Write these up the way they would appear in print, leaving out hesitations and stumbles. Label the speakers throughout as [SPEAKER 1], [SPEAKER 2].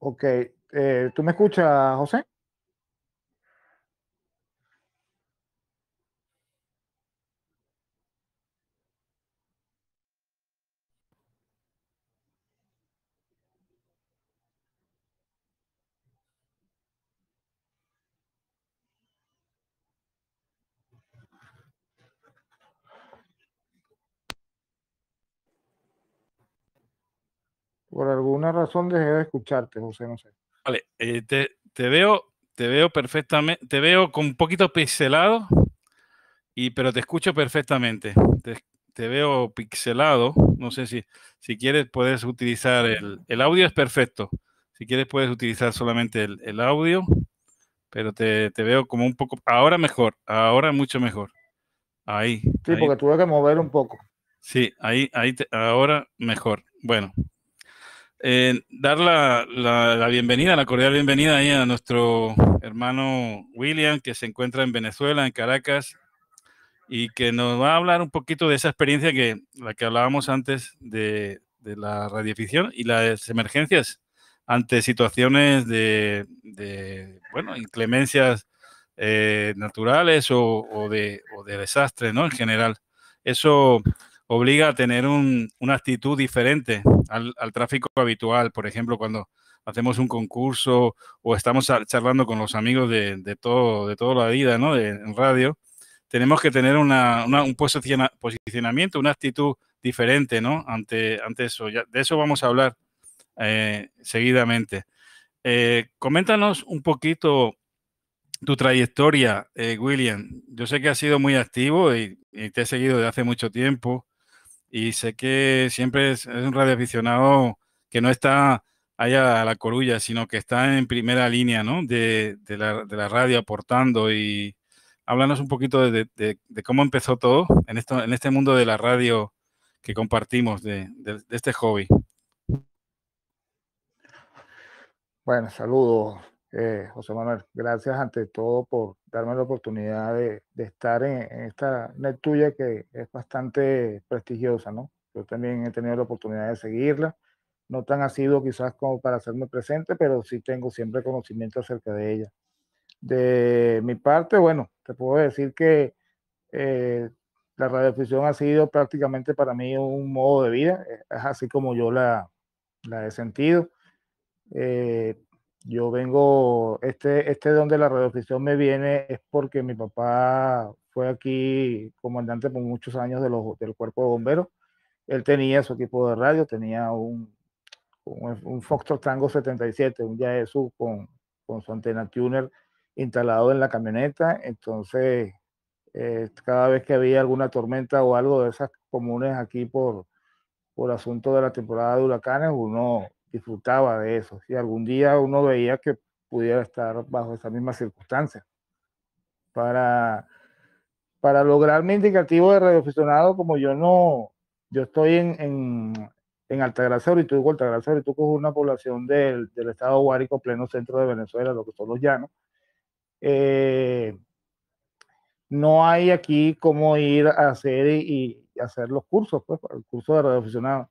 [SPEAKER 1] Ok, ¿tú me escuchas, José? Por alguna razón dejé de escucharte, José, no sé.
[SPEAKER 2] Vale, te veo perfectamente, te veo con un poquito pixelado, pero te escucho perfectamente. Te, te veo pixelado. No sé si quieres puedes utilizar el audio es perfecto. Si quieres puedes utilizar solamente el audio, pero te veo como un poco, ahora mejor, ahora mucho mejor. Ahí,
[SPEAKER 1] Sí,
[SPEAKER 2] ahí,
[SPEAKER 1] porque tuve que mover un poco.
[SPEAKER 2] sí, ahora mejor. Bueno. Dar la bienvenida, la cordial bienvenida ahí a nuestro hermano William, que se encuentra en Venezuela, en Caracas, y que nos va a hablar un poquito de esa experiencia la que hablábamos antes de la radioficción y las emergencias ante situaciones bueno, inclemencias naturales o de desastre, ¿no? En general. Eso obliga a tener una actitud diferente al tráfico habitual. Por ejemplo, cuando hacemos un concurso o estamos charlando con los amigos de toda la vida, ¿no? En radio, tenemos que tener un posicionamiento, una actitud diferente, ¿no? Ante eso. De eso vamos a hablar seguidamente. Coméntanos un poquito tu trayectoria, William. Yo sé que has sido muy activo y te he seguido desde hace mucho tiempo y sé que siempre es un radioaficionado que no está allá a la corulla, sino que está en primera línea, ¿no? De la radio aportando y háblanos un poquito de cómo empezó todo en este mundo de la radio que compartimos, de este hobby.
[SPEAKER 1] Bueno, saludos, José Manuel. Gracias ante todo por darme la oportunidad de estar en esta net tuya que es bastante prestigiosa, ¿no? Yo también he tenido la oportunidad de seguirla. No tan asiduo quizás como para hacerme presente, pero sí tengo siempre conocimiento acerca de ella. De mi parte, bueno, te puedo decir que Eh, la radioafición ha sido prácticamente para mí un modo de vida, es así como yo la he sentido. Eh, yo vengo, este donde la radioafición me viene es porque mi papá fue aquí comandante por muchos años del cuerpo de bomberos. Él tenía su equipo de radio, tenía un Foxtrot Tango 77, un Yaesu con su antena tuner instalado en la camioneta. Entonces, cada vez que había alguna tormenta o algo de esas comunes aquí por asunto de la temporada de huracanes, uno disfrutaba de eso. Si algún día uno veía que pudiera estar bajo esa misma circunstancia. Para, para lograr mi indicativo de radioaficionado, como yo no, yo estoy en Altagracia, Orituco. Altagracia, Orituco es una población del estado Guárico, pleno centro de Venezuela, lo que son los llanos. Eh, no hay aquí cómo ir a hacer y hacer los cursos, pues, el curso de radioaficionado.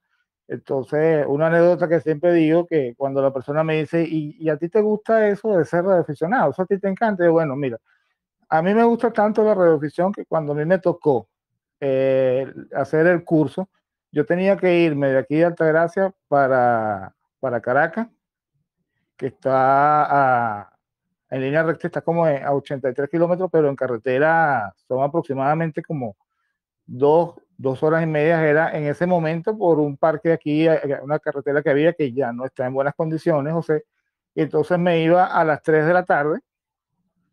[SPEAKER 1] Entonces, una anécdota que siempre digo, que cuando la persona me dice, ¿y a ti te gusta eso de ser radioaficionado? ¿Eso a ti te encanta? Y yo, bueno, mira, a mí me gusta tanto la radioafición que cuando a mí me tocó hacer el curso, yo tenía que irme de aquí de Altagracia para Caracas, que está en línea recta, está como a 83 kilómetros, pero en carretera son aproximadamente como dos horas y media. Era en ese momento por un parque aquí, una carretera que había que ya no está en buenas condiciones, José. Y entonces me iba a las 3 de la tarde,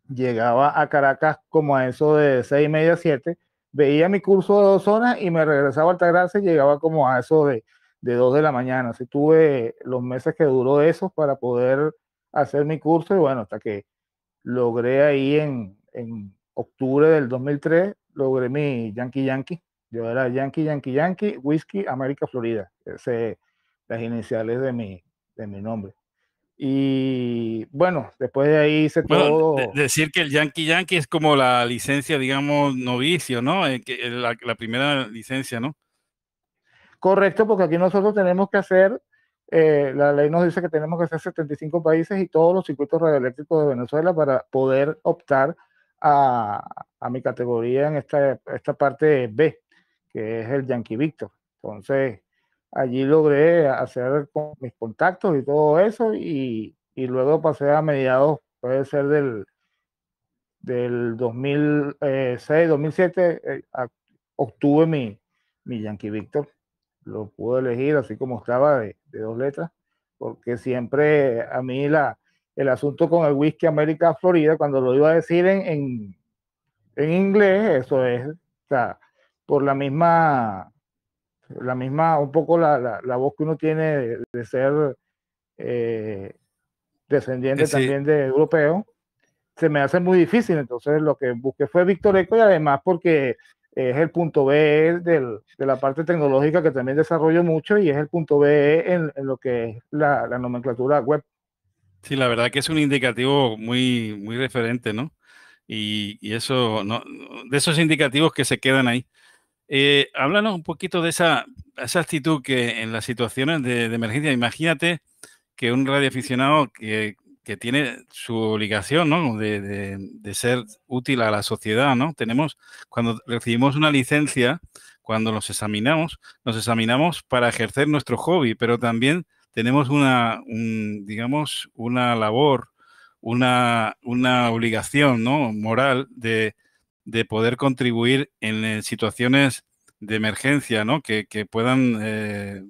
[SPEAKER 1] llegaba a Caracas como a eso de 6 y media, 7, veía mi curso de 2 horas y me regresaba a Altagracia y llegaba como a eso de 2 de la mañana. Así tuve los meses que duró eso para poder hacer mi curso y bueno, hasta que logré ahí en octubre del 2003, logré mi Yankee Yankee. Yo era Yankee Yankee Yankee, Whisky, América, Florida. Ese, las iniciales de mi nombre. Y bueno, después de ahí hice
[SPEAKER 2] Bueno,
[SPEAKER 1] todo.
[SPEAKER 2] decir que el Yankee Yankee es como la licencia, digamos, novicio, ¿no? La primera licencia, ¿no?
[SPEAKER 1] Correcto, porque aquí nosotros tenemos que hacer la ley nos dice que tenemos que ser 75 países y todos los circuitos radioeléctricos de Venezuela para poder optar a mi categoría en esta parte B, que es el Yankee Victor. Entonces, allí logré hacer con mis contactos y todo eso y luego pasé a mediados, puede ser del 2006, 2007, obtuve mi Yankee Victor. Lo pude elegir así como estaba de 2 letras, porque siempre a mí el asunto con el whisky América Florida, cuando lo iba a decir en inglés, eso es, o sea, por la misma un poco la voz que uno tiene de ser eh, descendiente
[SPEAKER 2] Sí,
[SPEAKER 1] también de europeo, se me hace muy difícil. Entonces lo que busqué fue Víctor Eco y además porque es el punto B de la parte tecnológica que también desarrollo mucho y es el punto B en lo que es la nomenclatura web.
[SPEAKER 2] sí, la verdad que es un indicativo muy, muy referente, ¿no? Y eso, ¿no? De esos indicativos que se quedan ahí. Háblanos un poquito de esa actitud que en las situaciones de emergencia, imagínate que un radioaficionado que tiene su obligación, ¿no? De ser útil a la sociedad, ¿no? Cuando recibimos una licencia, cuando nos examinamos para ejercer nuestro hobby, pero también tenemos digamos, una labor, una obligación, ¿no? Moral de poder contribuir en situaciones de emergencia, ¿no? Que puedan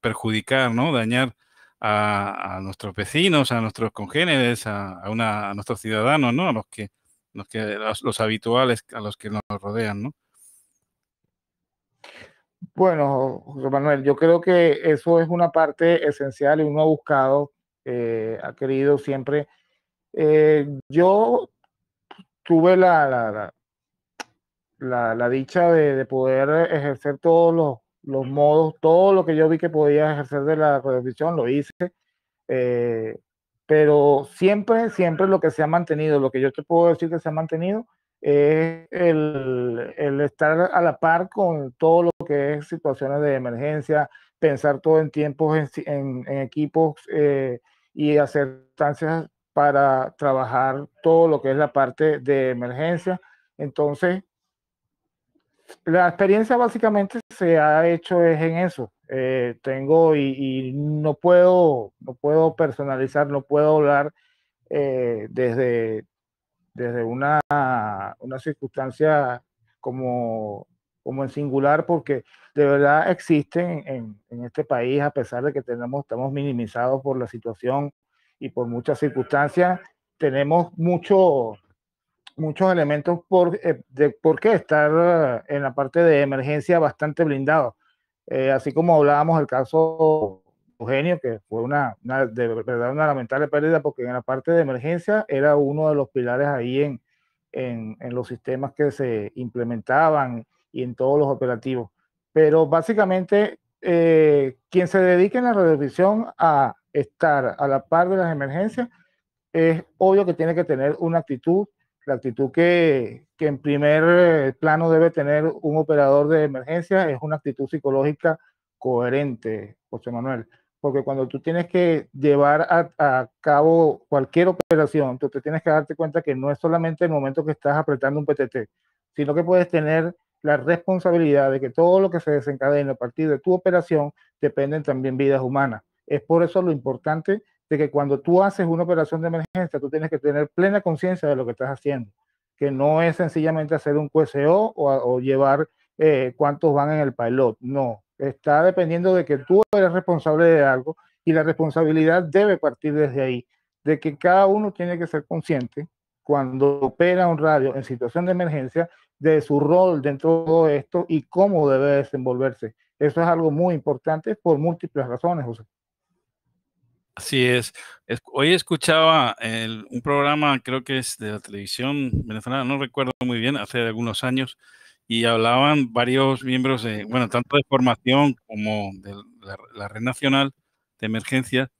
[SPEAKER 2] perjudicar, ¿no? Dañar a nuestros vecinos, a nuestros congéneres, a nuestros ciudadanos, ¿no? Los habituales, a los que nos rodean, ¿no?
[SPEAKER 1] Bueno, José Manuel, yo creo que eso es una parte esencial y uno ha buscado, ha querido siempre. Yo tuve la dicha de poder ejercer todos los modos, todo lo que yo vi que podía ejercer de la radiodifusión, lo hice. eh, pero siempre, siempre lo que se ha mantenido, lo que yo te puedo decir que se ha mantenido, es el estar a la par con todo lo que es situaciones de emergencia, pensar todo en tiempos, en equipos y hacer instancias para trabajar todo lo que es la parte de emergencia. Entonces, la experiencia básicamente se ha hecho es en eso. Tengo y no puedo personalizar, no puedo hablar desde una circunstancia como, como en singular, porque de verdad existen en este país, a pesar de que estamos minimizados por la situación y por muchas circunstancias, tenemos muchos elementos de por qué estar en la parte de emergencia bastante blindado. Así como hablábamos del caso Eugenio, que fue de verdad una lamentable pérdida, porque en la parte de emergencia era uno de los pilares ahí en los sistemas que se implementaban y en todos los operativos. Pero básicamente, quien se dedique en la radiovisión a estar a la par de las emergencias, es obvio que tiene que tener una actitud, la actitud que en primer plano debe tener un operador de emergencia es una actitud psicológica coherente, José Manuel, porque cuando tú tienes que llevar a cabo cualquier operación, tú te tienes que darte cuenta que no es solamente el momento que estás apretando un PTT, sino que puedes tener la responsabilidad de que todo lo que se desencadene a partir de tu operación dependen también vidas humanas. Es por eso lo importante de que cuando tú haces una operación de emergencia, tú tienes que tener plena conciencia de lo que estás haciendo, que no es sencillamente hacer un QSO o llevar cuántos van en el pilot, no, está dependiendo de que tú eres responsable de algo y la responsabilidad debe partir desde ahí, de que cada uno tiene que ser consciente cuando opera un radio en situación de emergencia de su rol dentro de todo esto y cómo debe desenvolverse. Eso es algo muy importante por múltiples razones, José.
[SPEAKER 2] Así es. Hoy escuchaba un programa, creo que es de la televisión venezolana, no recuerdo muy bien, hace algunos años, y hablaban varios miembros bueno, tanto de formación como de la Red Nacional de Emergencia.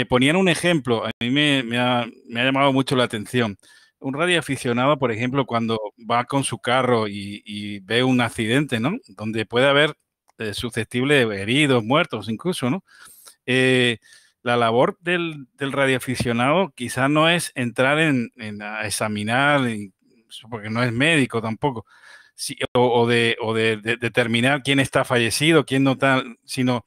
[SPEAKER 2] Ponían un ejemplo, a mí me ha llamado mucho la atención. Un radioaficionado, por ejemplo, cuando va con su carro y ve un accidente, ¿no? Donde puede haber susceptible de heridos, muertos incluso, ¿no? la labor del radioaficionado quizás no es entrar a examinar, porque no es médico tampoco, o de determinar quién está fallecido, quién no está, sino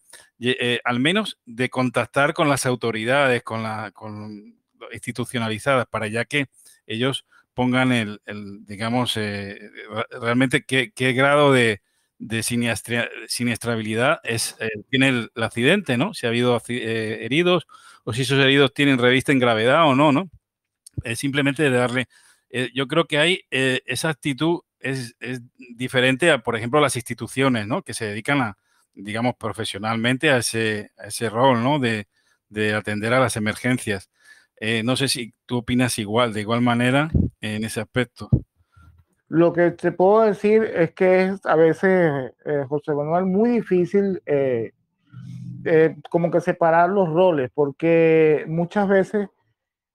[SPEAKER 2] al menos de contactar con las autoridades, con institucionalizadas, para ya que ellos pongan digamos, realmente qué grado de siniestrabilidad tiene el accidente, ¿no? Si ha habido heridos o si esos heridos tienen revisten gravedad o no, ¿no? Es simplemente de darle. Yo creo que hay esa actitud es diferente a, por ejemplo, las instituciones, ¿no? Que se dedican digamos, profesionalmente a ese rol, ¿no? De atender a las emergencias. No sé si tú opinas de igual manera en ese aspecto.
[SPEAKER 1] Lo que te puedo decir es que es a veces, José Manuel, muy difícil como que separar los roles, porque muchas veces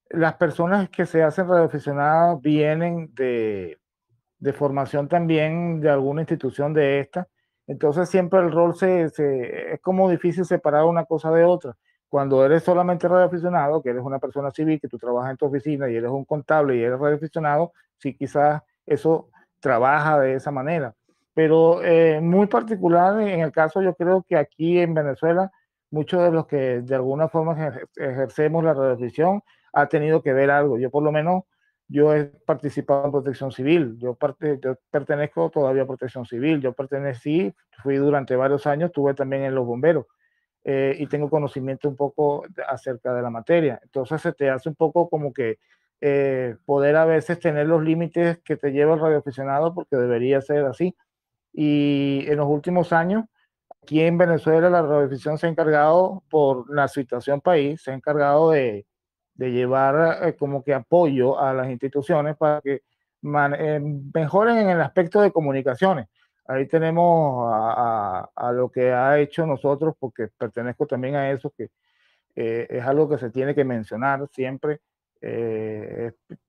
[SPEAKER 1] las personas que se hacen radioaficionadas vienen de formación también de alguna institución de esta. Entonces siempre el rol es como difícil separar una cosa de otra. Cuando eres solamente radioaficionado, que eres una persona civil, que tú trabajas en tu oficina y eres un contable y eres radioaficionado, sí quizás eso trabaja de esa manera. Pero muy particular en el caso, yo creo que aquí en Venezuela, muchos de los que de alguna forma ejercemos la radioafición ha tenido que ver algo. Yo por lo menos yo he participado en protección civil, yo pertenezco todavía a protección civil, yo pertenecí, fui durante varios años, estuve también en los bomberos y tengo conocimiento un poco acerca de la materia. Entonces se te hace un poco como que poder a veces tener los límites que te lleva el radioaficionado porque debería ser así. Y en los últimos años, aquí en Venezuela, la radiodifusión se ha encargado, por la situación país, se ha encargado de llevar como que apoyo a las instituciones para que mejoren en el aspecto de comunicaciones. Ahí tenemos a lo que ha hecho nosotros, porque pertenezco también a eso, que es algo que se tiene que mencionar siempre.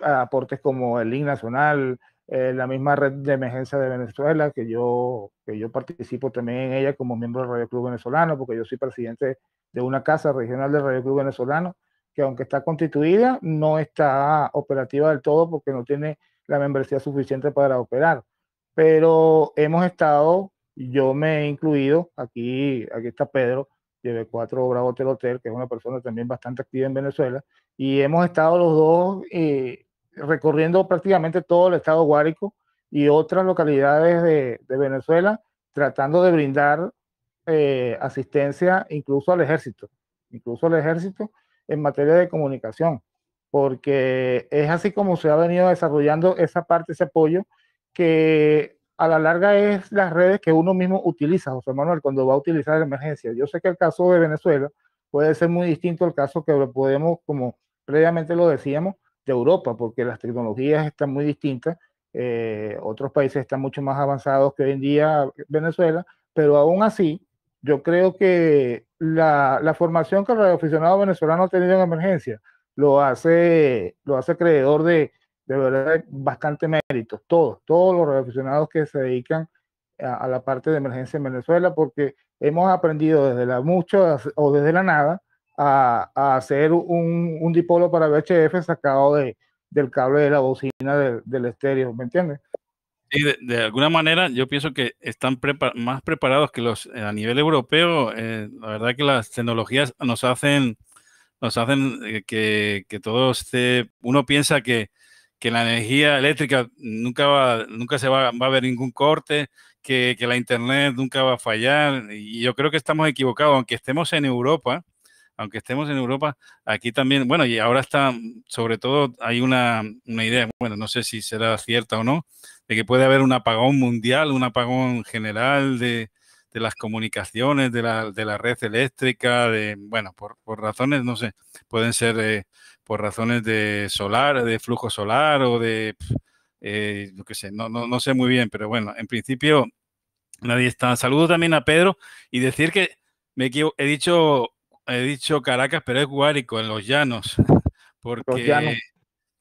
[SPEAKER 1] Aportes como el link nacional, la misma red de emergencia de Venezuela, que yo participo también en ella como miembro del Radio Club Venezolano, porque yo soy presidente de una casa regional del Radio Club Venezolano, que aunque está constituida, no está operativa del todo porque no tiene la membresía suficiente para operar. Pero hemos estado, yo me he incluido, aquí está Pedro, llevé 4 Bravo Hotel, que es una persona también bastante activa en Venezuela, y hemos estado los dos recorriendo prácticamente todo el estado Guárico y otras localidades de Venezuela, tratando de brindar asistencia incluso al ejército en materia de comunicación, porque es así como se ha venido desarrollando esa parte, ese apoyo, que a la larga es las redes que uno mismo utiliza, José Manuel, cuando va a utilizar la emergencia. Yo sé que el caso de Venezuela puede ser muy distinto al caso que podemos, como previamente lo decíamos, de Europa, porque las tecnologías están muy distintas. Otros países están mucho más avanzados que hoy en día Venezuela, pero aún así, yo creo que la formación que el radioaficionado venezolano ha tenido en emergencia lo hace creedor de verdad bastante méritos, todos los radioaficionados que se dedican a la parte de emergencia en Venezuela, porque hemos aprendido desde la mucho o desde la nada a hacer un dipolo para VHF sacado del cable de la bocina del estéreo, ¿me entiendes?
[SPEAKER 2] Sí, de alguna manera yo pienso que están más preparados que los a nivel europeo. La verdad que las tecnologías nos hacen que todo esté. Uno piensa que la energía eléctrica nunca va a haber ningún corte, que la internet nunca va a fallar. Y yo creo que estamos equivocados, aunque estemos en Europa, aquí también, bueno, y ahora está, sobre todo, hay una idea, bueno, no sé si será cierta o no, de que puede haber un apagón mundial, un apagón general de las comunicaciones, de la red eléctrica, bueno, por razones, no sé, pueden ser por razones de flujo solar o yo qué sé, no sé muy bien, pero bueno, en principio nadie está. Saludo también a Pedro y decir que he dicho Caracas, pero es Guárico, en Los Llanos,
[SPEAKER 1] Los
[SPEAKER 2] porque
[SPEAKER 1] llanos.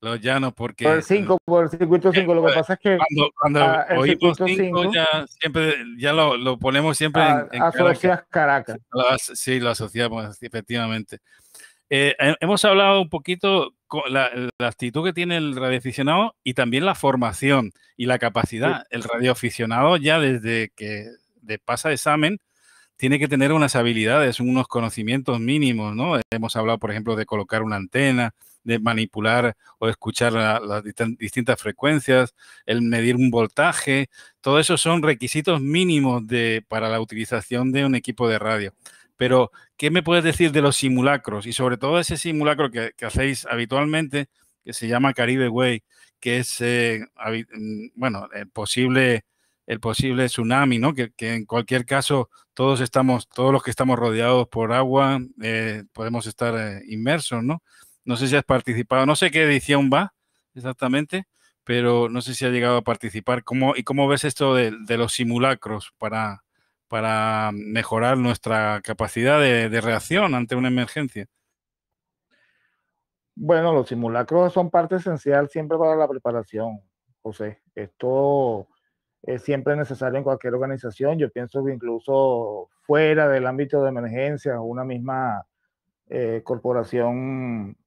[SPEAKER 2] Los llanos,
[SPEAKER 1] Por el
[SPEAKER 2] porque
[SPEAKER 1] 5, por el circuito 5. Lo que pasa es que
[SPEAKER 2] cuando
[SPEAKER 1] el
[SPEAKER 2] oímos
[SPEAKER 1] circuito
[SPEAKER 2] 5
[SPEAKER 1] 5
[SPEAKER 2] ya siempre ya lo ponemos siempre en Caracas.
[SPEAKER 1] asocias Caracas.
[SPEAKER 2] Sí, lo asociamos, sí, efectivamente. Hemos hablado un poquito con la actitud que tiene el radioaficionado y también la formación y la
[SPEAKER 1] Sí.
[SPEAKER 2] capacidad. El radioaficionado ya desde que pasa examen tiene que tener unas habilidades, unos conocimientos mínimos, ¿no? Hemos hablado, por ejemplo, de colocar una antena, de manipular o escuchar las distintas frecuencias, el medir un voltaje, todo eso son requisitos mínimos para la utilización de un equipo de radio. Pero, ¿qué me puedes decir de los simulacros? Y sobre todo ese simulacro que hacéis habitualmente, que se llama Caribe Way, que es, bueno, el posible tsunami, ¿no? Que en cualquier caso todos los que estamos rodeados por agua, podemos estar inmersos, ¿no? No sé si has participado, no sé qué edición va exactamente, pero no sé si has llegado a participar. ¿Cómo ves esto de los simulacros para mejorar nuestra capacidad de reacción ante una emergencia?
[SPEAKER 1] Bueno, los simulacros son parte esencial siempre para la preparación, José. Esto es siempre necesario en cualquier organización. Yo pienso que incluso fuera del ámbito de emergencia, una misma corporación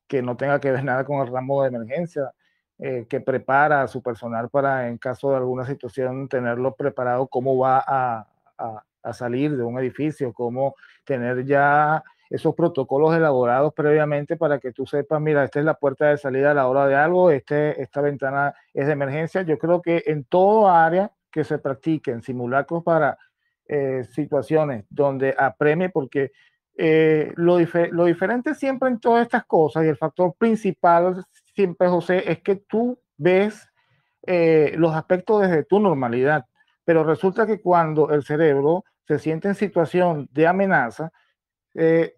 [SPEAKER 1] que no tenga que ver nada con el ramo de emergencia, que prepara a su personal para, en caso de alguna situación, tenerlo preparado, cómo va a salir de un edificio, cómo tener ya esos protocolos elaborados previamente para que tú sepas, mira, esta es la puerta de salida a la hora de algo, esta ventana es de emergencia. Yo creo que en todo área que se practiquen simulacros para situaciones donde apremie, porque lo diferente siempre en todas estas cosas y el factor principal siempre, José, es que tú ves los aspectos desde tu normalidad, pero resulta que cuando el cerebro se siente en situación de amenaza,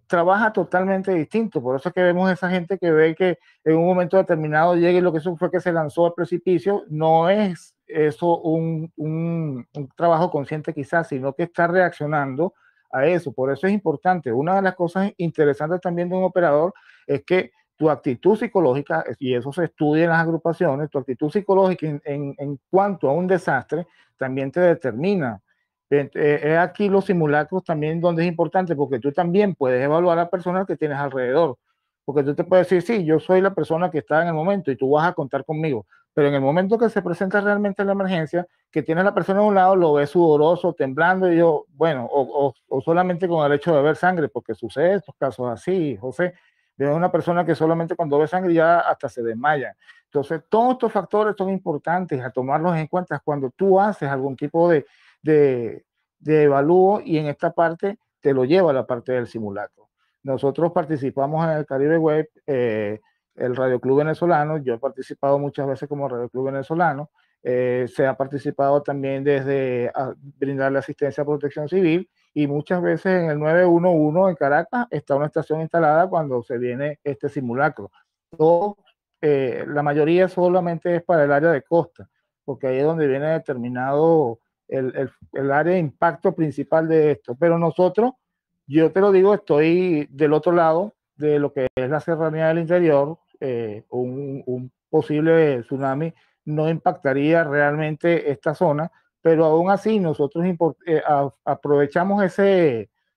[SPEAKER 1] trabaja totalmente distinto. Por eso es que vemos esa gente que ve que en un momento determinado llega y lo que hizo fue que se lanzó al precipicio. No es eso un trabajo consciente quizás, sino que está reaccionando a eso. Por eso es importante. Una de las cosas interesantes también de un operador es que tu actitud psicológica, y eso se estudia en las agrupaciones, tu actitud psicológica en cuanto a un desastre también te determina. Es aquí los simulacros también donde es importante, porque tú también puedes evaluar al personal que tienes alrededor, porque tú te puedes decir, sí, yo soy la persona que está en el momento y tú vas a contar conmigo, pero en el momento que se presenta realmente la emergencia, que tienes la persona a un lado, lo ves sudoroso, temblando, y yo, bueno, o solamente con el hecho de ver sangre, porque sucede estos casos así, José, veo una persona que solamente cuando ve sangre ya hasta se desmaya. Entonces, todos estos factores son importantes a tomarlos en cuenta cuando tú haces algún tipo de, de evalúo, y en esta parte te lo lleva a la parte del simulacro. Nosotros participamos en el Caribe Web, el Radio Club Venezolano. Yo he participado muchas veces como Radio Club Venezolano. Se ha participado también desde brindarle asistencia a protección civil, y muchas veces en el 911 en Caracas está una estación instalada cuando se viene este simulacro. Todo, la mayoría solamente es para el área de costa, porque ahí es donde viene determinado el área de impacto principal de esto. Pero nosotros, yo te lo digo, estoy del otro lado de lo que es la serranía del interior. Un posible tsunami no impactaría realmente esta zona, pero aún así nosotros aprovechamos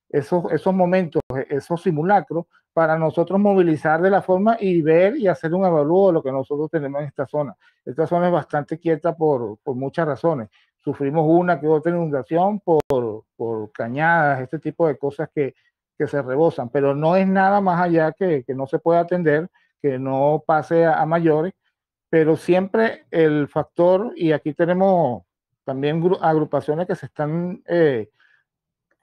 [SPEAKER 1] esos momentos, esos simulacros, para nosotros movilizar de la forma y ver y hacer un evalúo de lo que nosotros tenemos en esta zona. Esta zona es bastante quieta por muchas razones. Sufrimos una que otra inundación por cañadas, este tipo de cosas que se rebosan, pero no es nada más allá que no se pueda atender, que no pase a mayores, pero siempre el factor, y aquí tenemos también agrupaciones que se están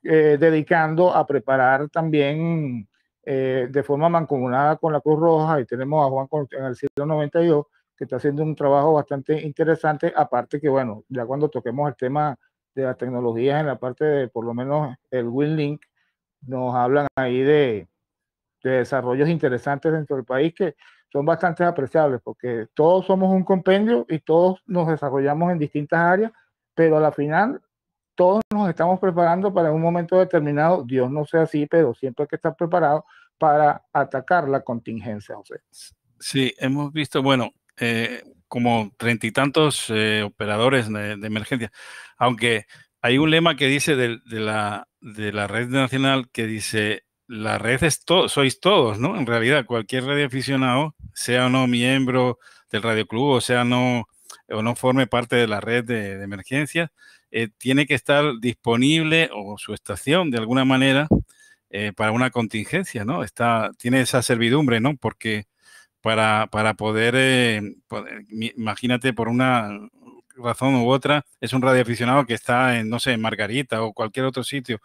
[SPEAKER 1] dedicando a preparar también de forma mancomunada con la Cruz Roja, y tenemos a Juan en el siglo 92, que está haciendo un trabajo bastante interesante, aparte que, bueno, ya cuando toquemos el tema de las tecnologías en la parte de, por lo menos, el WinLink, nos hablan ahí de desarrollos interesantes dentro del país que son bastante apreciables, porque todos somos un compendio y todos nos desarrollamos en distintas áreas, pero a la final todos nos estamos preparando para un momento determinado. Dios no sea así, pero siempre hay que estar preparado para atacar la contingencia, José.
[SPEAKER 2] Sí, hemos visto, bueno, como 30 y tantos operadores de emergencia, aunque hay un lema que dice de la red nacional que dice, la red es todo, sois todos, ¿no? En realidad, cualquier radioaficionado, sea o no miembro del radioclub, o no forme parte de la red de emergencia, tiene que estar disponible o su estación de alguna manera para una contingencia, ¿no? Tiene esa servidumbre, ¿no? Porque para poder, imagínate, por una razón u otra, es un radioaficionado que está en, no sé, en Margarita o cualquier otro sitio,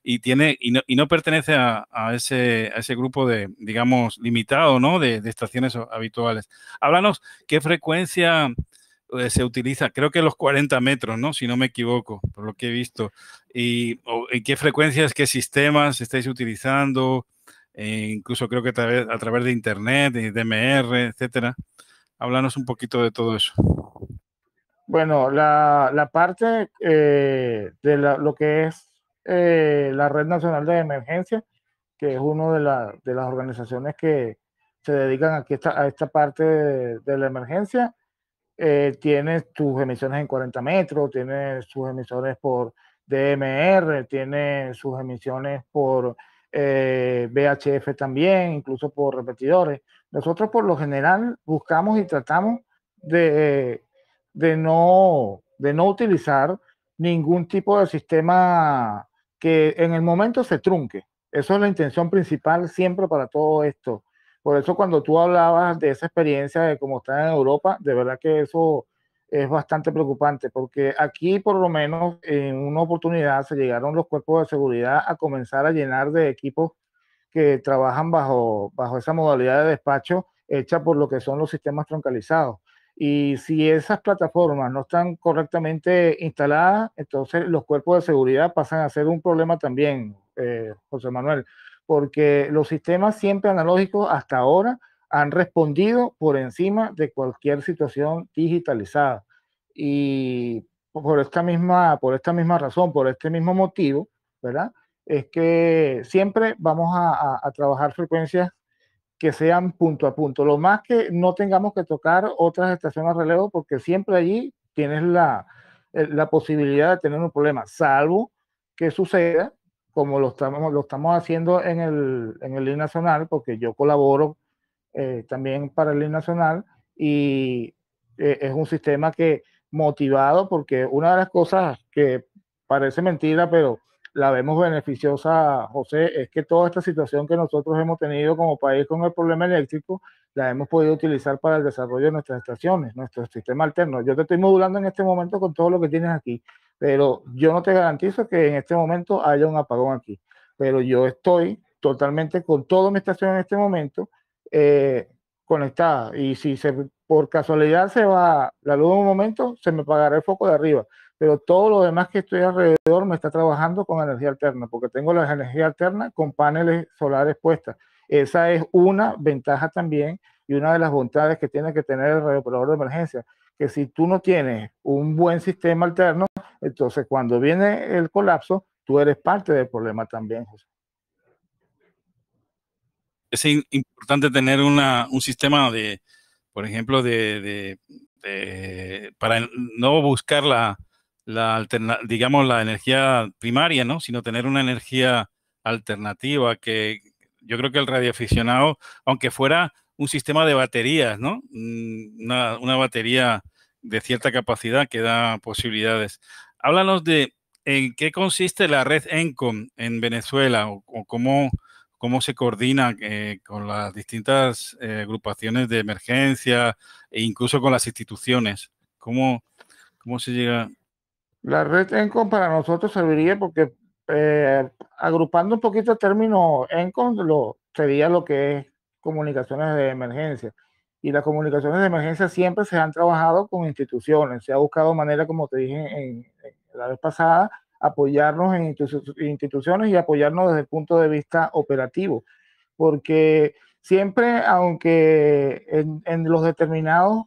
[SPEAKER 2] y no pertenece a ese grupo de, digamos, limitado, ¿no? De estaciones habituales. Háblanos, ¿qué frecuencia se utiliza? Creo que los 40 metros, ¿no? Si no me equivoco, por lo que he visto. ¿En qué frecuencias, qué sistemas estáis utilizando? Incluso creo que a través de internet, de DMR, etcétera. Háblanos un poquito de todo eso.
[SPEAKER 1] Bueno, la parte de lo que es la Red Nacional de Emergencia, que es una de las organizaciones que se dedican aquí a esta parte de la emergencia, tiene sus emisiones en 40 metros, tiene sus emisiones por DMR, tiene sus emisiones por VHF también, incluso por repetidores. Nosotros por lo general buscamos y tratamos de, de no utilizar ningún tipo de sistema que en el momento se trunque. Eso es la intención principal siempre para todo esto. Por eso cuando tú hablabas de esa experiencia de cómo está en Europa, de verdad que eso es bastante preocupante, porque aquí por lo menos en una oportunidad se llegaron los cuerpos de seguridad a comenzar a llenar de equipos que trabajan bajo esa modalidad de despacho hecha por lo que son los sistemas troncalizados. Y si esas plataformas no están correctamente instaladas, entonces los cuerpos de seguridad pasan a ser un problema también, José Manuel, porque los sistemas siempre analógicos hasta ahora han respondido por encima de cualquier situación digitalizada. Y por esta misma razón, por este mismo motivo, ¿verdad? Es que siempre vamos a trabajar frecuencias que sean punto a punto. Lo más que no tengamos que tocar otras estaciones de relevo, porque siempre allí tienes la posibilidad de tener un problema, salvo que suceda como lo estamos haciendo en el link nacional, porque yo colaboro también para el link nacional y es un sistema que motivado, porque una de las cosas que parece mentira, pero la vemos beneficiosa, José, es que toda esta situación que nosotros hemos tenido como país con el problema eléctrico, la hemos podido utilizar para el desarrollo de nuestras estaciones, nuestro sistema alterno. Yo te estoy modulando en este momento con todo lo que tienes aquí, pero yo no te garantizo que en este momento haya un apagón aquí, pero yo estoy totalmente con toda mi estación en este momento conectada. Y si por casualidad se va la luz en un momento, se me apagará el foco de arriba. Pero todo lo demás que estoy alrededor me está trabajando con energía alterna, porque tengo la energía alterna con paneles solares puestas. Esa es una ventaja también y una de las bondades que tiene que tener el radiooperador de emergencia, que si tú no tienes un buen sistema alterno, entonces cuando viene el colapso, tú eres parte del problema también, José.
[SPEAKER 2] Es importante tener un sistema por ejemplo, para no buscar digamos, la energía primaria, ¿no? Sino tener una energía alternativa que yo creo que el radioaficionado, aunque fuera un sistema de baterías, ¿no? Una batería de cierta capacidad que da posibilidades. Háblanos de en qué consiste la red ENCOM en Venezuela o cómo se coordina con las distintas agrupaciones de emergencia e incluso con las instituciones. ¿Cómo se llega?
[SPEAKER 1] La red ENCOM para nosotros serviría porque agrupando un poquito el término ENCOM sería lo que es comunicaciones de emergencia. Y las comunicaciones de emergencia siempre se han trabajado con instituciones. Se ha buscado manera, como te dije la vez pasada, apoyarnos en instituciones y apoyarnos desde el punto de vista operativo. Porque siempre, aunque en los determinados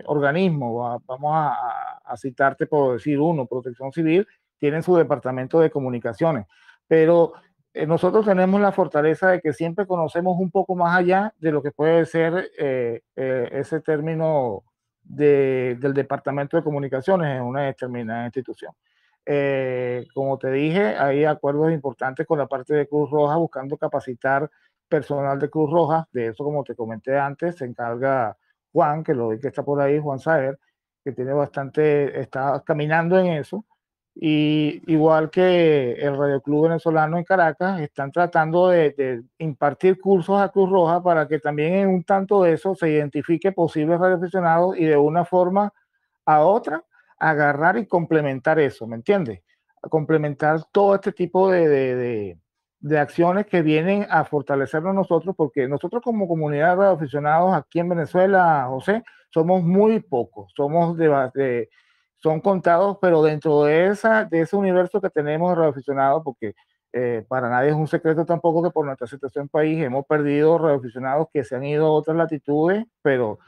[SPEAKER 1] organismos, vamos a citarte por decir uno, Protección Civil, tienen su departamento de comunicaciones, pero nosotros tenemos la fortaleza de que siempre conocemos un poco más allá de lo que puede ser ese término del Departamento de Comunicaciones en una determinada institución. Como te dije, hay acuerdos importantes con la parte de Cruz Roja buscando capacitar personal de Cruz Roja. De eso, como te comenté antes, se encarga Juan, que lo vi que está por ahí, Juan Saer, que tiene bastante, está caminando en eso. Y igual que el Radio Club Venezolano en Caracas, están tratando de impartir cursos a Cruz Roja para que también en un tanto de eso se identifique posibles radioaficionados y de una forma a otra agarrar y complementar eso, ¿me entiendes? Complementar todo este tipo de acciones que vienen a fortalecernos nosotros, porque nosotros como comunidad de radioaficionados aquí en Venezuela, José, somos muy pocos, son contados, pero dentro de ese universo que tenemos de radioaficionados, porque para nadie es un secreto tampoco que por nuestra situación en país hemos perdido radioaficionados que se han ido a otras latitudes, pero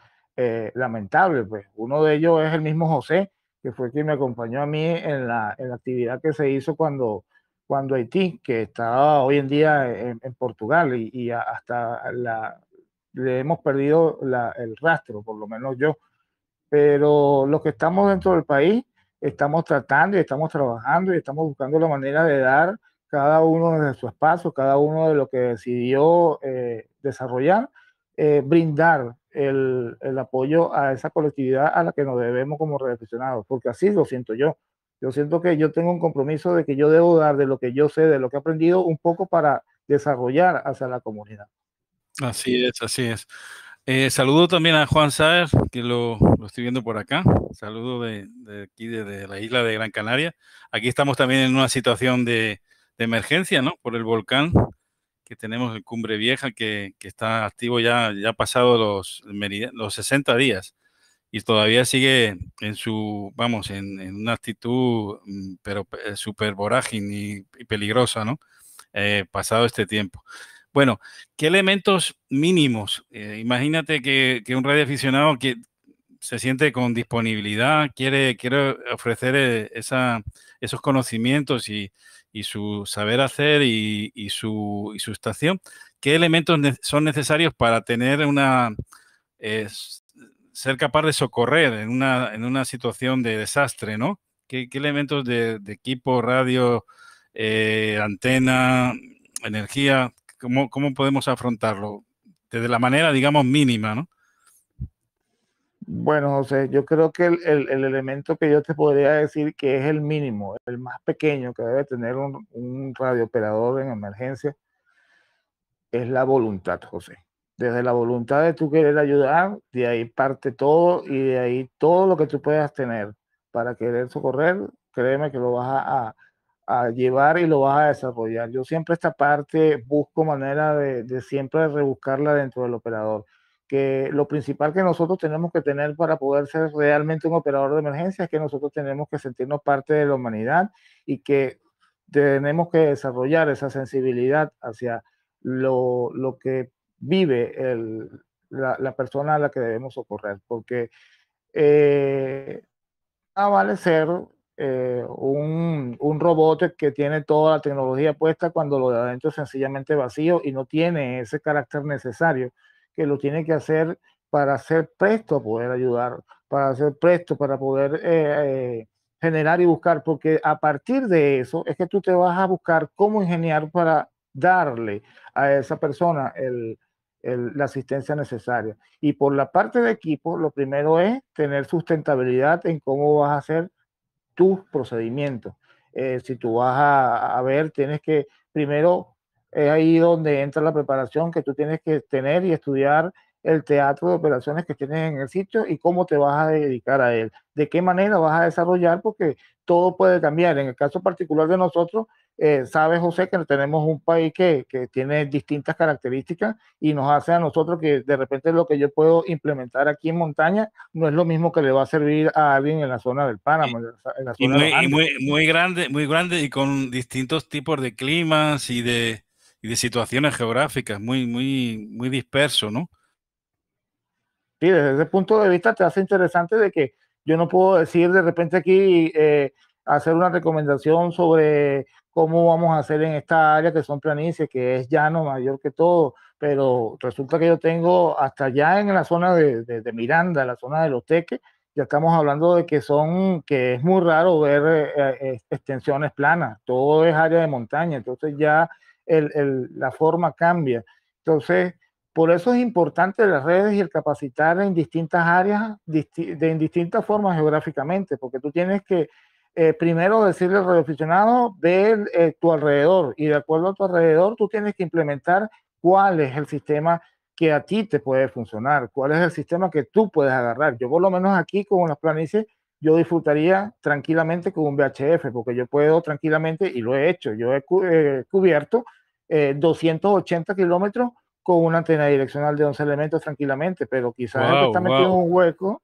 [SPEAKER 1] lamentable, pues. Uno de ellos es el mismo José, que fue quien me acompañó a mí en la actividad que se hizo cuando Haití, que está hoy en día en Portugal, y hasta le hemos perdido el rastro, por lo menos yo. Pero los que estamos dentro del país estamos tratando y estamos trabajando y estamos buscando la manera de dar cada uno de su espacio, cada uno de lo que decidió desarrollar, brindar el apoyo a esa colectividad a la que nos debemos como radioaficionados, porque así lo siento yo. Yo siento que yo tengo un compromiso de que yo debo dar de lo que yo sé, de lo que he aprendido, un poco para desarrollar hacia la comunidad.
[SPEAKER 2] Así es, así es. Saludo también a Juan Saer, que lo estoy viendo por acá. Saludo de aquí, de la isla de Gran Canaria. Aquí estamos también en una situación de emergencia, ¿no? Por el volcán que tenemos en Cumbre Vieja, que está activo ya ha pasado los 60 días y todavía sigue en en una actitud, pero súper vorágine y peligrosa, ¿no? Pasado este tiempo. Bueno, ¿qué elementos mínimos? Imagínate que un radioaficionado que se siente con disponibilidad, quiere ofrecer esos conocimientos y su saber hacer y su estación. ¿Qué elementos son necesarios para tener ser capaz de socorrer en una situación de desastre, ¿no? ¿Qué elementos de equipo, radio, antena, energía, cómo podemos afrontarlo? Desde la manera, digamos, mínima, ¿no?
[SPEAKER 1] Bueno, José, yo creo que el elemento que yo te podría decir que es el mínimo, el más pequeño que debe tener un radiooperador en emergencia, es la voluntad, José. Desde la voluntad de tú querer ayudar, de ahí parte todo y de ahí todo lo que tú puedas tener para querer socorrer, créeme que lo vas a llevar y lo vas a desarrollar. Yo siempre esta parte busco manera de siempre rebuscarla dentro del operador, que lo principal que nosotros tenemos que tener para poder ser realmente un operador de emergencia es que nosotros tenemos que sentirnos parte de la humanidad y que tenemos que desarrollar esa sensibilidad hacia lo que vive la persona a la que debemos socorrer, porque vale ser un robot que tiene toda la tecnología puesta cuando lo de adentro es sencillamente vacío y no tiene ese carácter necesario que lo tiene que hacer para ser presto a poder ayudar, para ser presto, para poder generar y buscar, porque a partir de eso es que tú te vas a buscar cómo ingeniar para darle a esa persona la asistencia necesaria. Y por la parte de equipo, lo primero es tener sustentabilidad en cómo vas a hacer tus procedimientos. Si tú vas a ver, tienes que, primero, es ahí donde entra la preparación que tú tienes que tener y estudiar el teatro de operaciones que tienes en el sitio y cómo te vas a dedicar a él, de qué manera vas a desarrollar, porque todo puede cambiar. En el caso particular de nosotros, sabes, José, que tenemos un país que tiene distintas características y nos hace a nosotros que de repente lo que yo puedo implementar aquí en montaña no es lo mismo que le va a servir a alguien en la zona del Páramo, en la
[SPEAKER 2] Y
[SPEAKER 1] zona de los Andes.
[SPEAKER 2] muy grande y con distintos tipos de climas y de situaciones geográficas, muy disperso, ¿no?
[SPEAKER 1] Sí, desde ese punto de vista te hace interesante de que yo no puedo decir de repente aquí hacer una recomendación sobre cómo vamos a hacer en esta área que son planicies, que es llano mayor que todo, pero resulta que yo tengo hasta allá en la zona de Miranda, la zona de Los Teques, ya estamos hablando de que es muy raro ver extensiones planas, todo es área de montaña, entonces ya la forma cambia. Entonces, por eso es importante las redes y el capacitar en distintas áreas, en distintas formas geográficamente, porque tú tienes que primero decirle al radioaficionado, ver tu alrededor, y de acuerdo a tu alrededor tú tienes que implementar cuál es el sistema que a ti te puede funcionar, cuál es el sistema que tú puedes agarrar. Yo por lo menos aquí con las planicies, yo disfrutaría tranquilamente con un VHF, porque yo puedo tranquilamente, y lo he hecho, yo he cubierto 280 kilómetros con una antena direccional de 11 elementos tranquilamente, pero quizás el que está metido en un hueco,